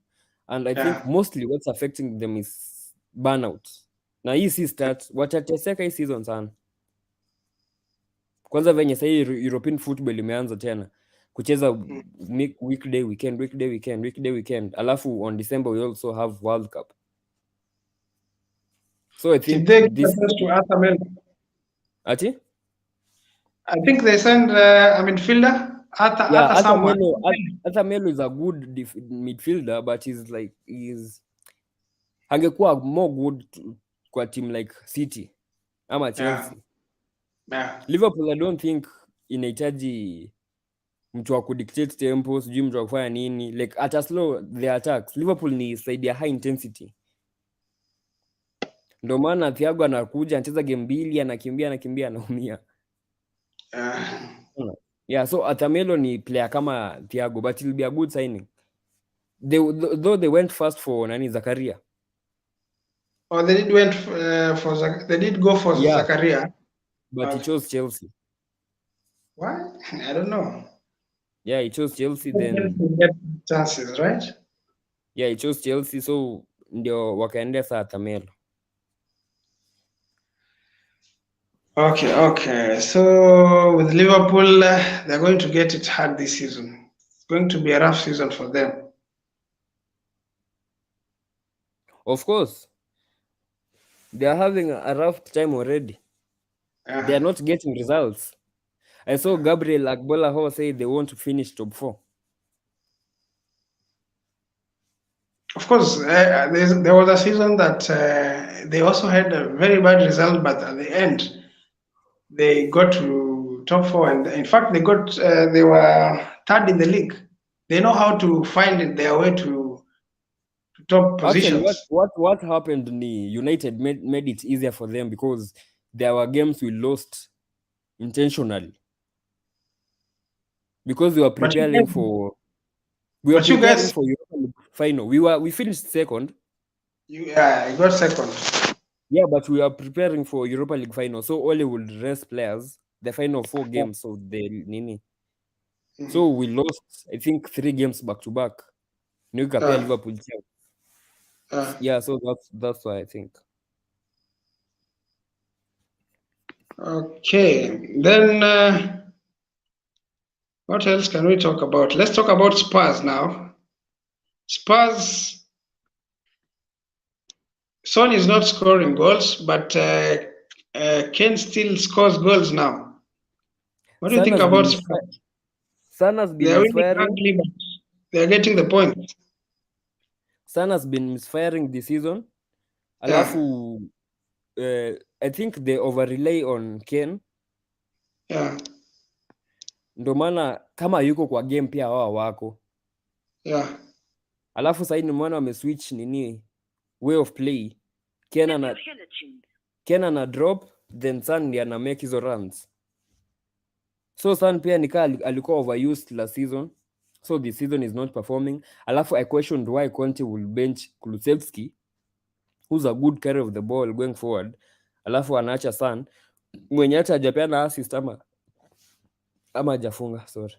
and I think mostly what's affecting them is burnout. Na hii si start watateseka hii season sana. Kwanza venye sasa European football imeanza tena kucheza weekday weekend. Alafu on December we also have World Cup. So I think this to Ati? I think they send a midfielder. Melo is a good midfielder, but he's angekuwa more good kwa team like City ama Chelsea. Liverpool I don't think inahitaji mtu wa kudictate tempo, sijui mtu wa kufanya nini, like at a slow the attacks. Liverpool ni side ya high intensity. Ndio maana Thiago anakuja anacheza game mbili, anakimbia anaumia. Unaona? Yeah, so Atamelo ni player kama Thiago, but it'll be a good signing. Though they went first for Zakaria. Oh, they did they did go for Yeah. Zakaria. But he chose Chelsea. Why? I don't know. Yeah, he chose Chelsea then. Get chances, right? Yeah, he chose Chelsea, so ndio wakaendea saa Atamelo. Okay. So with Liverpool, they're going to get it hard this season. It's going to be a rough season for them. Of course, they are having a rough time already. They are not getting results. I saw Gabriel Agbolaho say they want to finish top 4. Of course, there was a season that they also had a very bad result, but at the end, they got to top 4, and in fact, they were third in the league. They know how to find their way to top positions. Actually, what happened? United made it easier for them because there were games we lost intentionally because we were preparing for Europa League final. We finished second. Yeah, I got second. Yeah, but we are preparing for Europa League final, so Ole would rest players the final 4 games. So so we lost, I think, 3 games back to back. Liverpool. Yeah, so that's why I think. Okay, then what else can we talk about? Let's talk about Spurs now. Spurs. Son is not scoring goals, but Kane still scores goals now. What do you think about Spurs? Son has been They're misfiring. Really ugly, but they're getting the point. Son has been misfiring this season. Alafu, I think they over rely on Kane. Yeah. Ndio maana kama yuko kwa game pia wao wako. Yeah. Alafu sasa nimeona wameswitch way of play. Ken ana drop then Son ndiye ana make hizo runs. So Son pia alikuwa overused last season. So this season is not performing. Alafu I questioned why Conte will bench Kulusevski, who's a good carrier of the ball going forward. Alafu anaacha Son mwenye hata hajapeana assist ama hajafunga, sorry.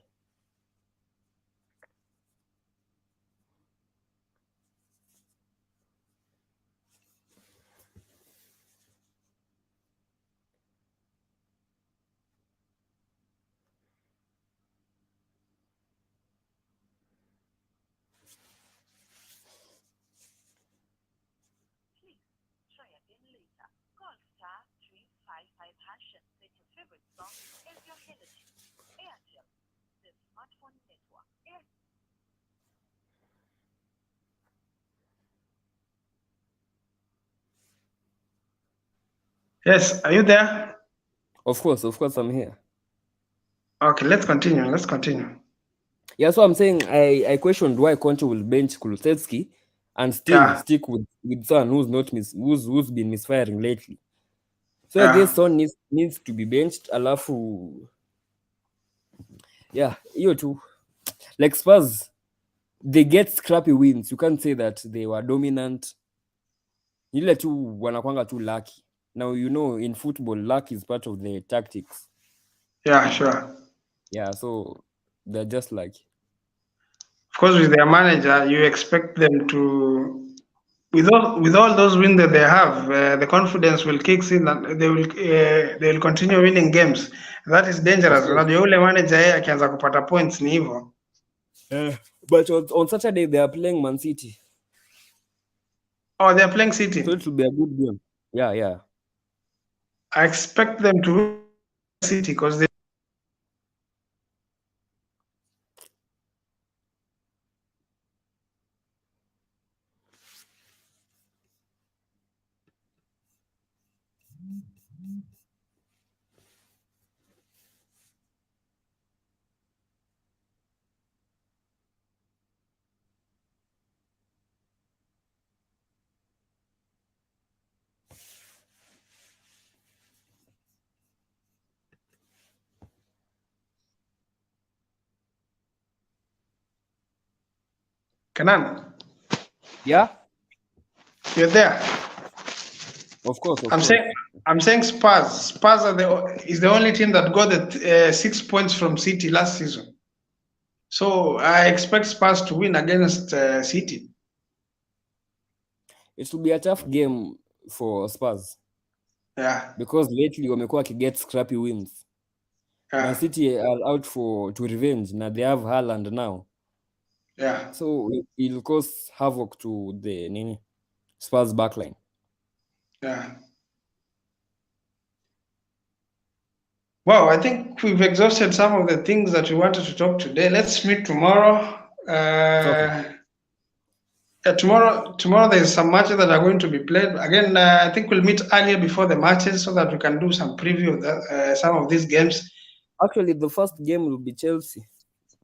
Yes, are you there? Of course, I'm here. Okay, let's continue. Yeah, so I'm saying I questioned why Conte will bench Kulusevski and still stick with Son who's been misfiring lately. So I guess Son needs to be benched. Alafu, yeah, hiyo tu. Like Spurs, they get scrappy wins. You can't say that they were dominant. Ile tu wanakwanga too lucky. Now, in football, luck is part of the tactics. Yeah, sure. Yeah, so they're just lucky. Of course, with their manager, you expect them to, with all those wins that they have, the confidence will kick in and they will continue winning games. That is dangerous. Unajua ule manager yeye akianza kupata points ni hivyo. But on Saturday they are playing Man City. Oh, they are playing City. So it will be a good game. Yeah. I expect them to win City because they. Kanan, Yeah, you're there. of course. I'm saying Spurs. Spurs is the only team that got the 6 points from City last season. So I expect Spurs to win against City. It will be a tough game for Spurs. Yeah. Because lately wamekuwa get scrappy wins. Yeah. Na City are out to revenge. Now they have Haaland now. Yeah. So it'll cause havoc to the Spurs backline. Yeah. Well, I think we've exhausted some of the things that we wanted to talk today. Let's meet tomorrow. Okay. Tomorrow there's some matches that are going to be played. Again, I think we'll meet earlier before the matches so that we can do some preview of some of these games. Actually, the first game will be Chelsea,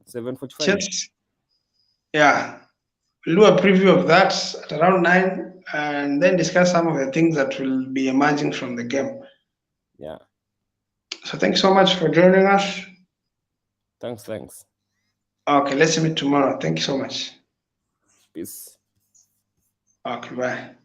7:45. Chelsea. Yeah. We'll do a preview of that at around 9 and then discuss some of the things that will be emerging from the game. Yeah. So thanks so much for joining us. Thanks. Okay, let's meet tomorrow. Thank you so much. Peace. Okay, bye.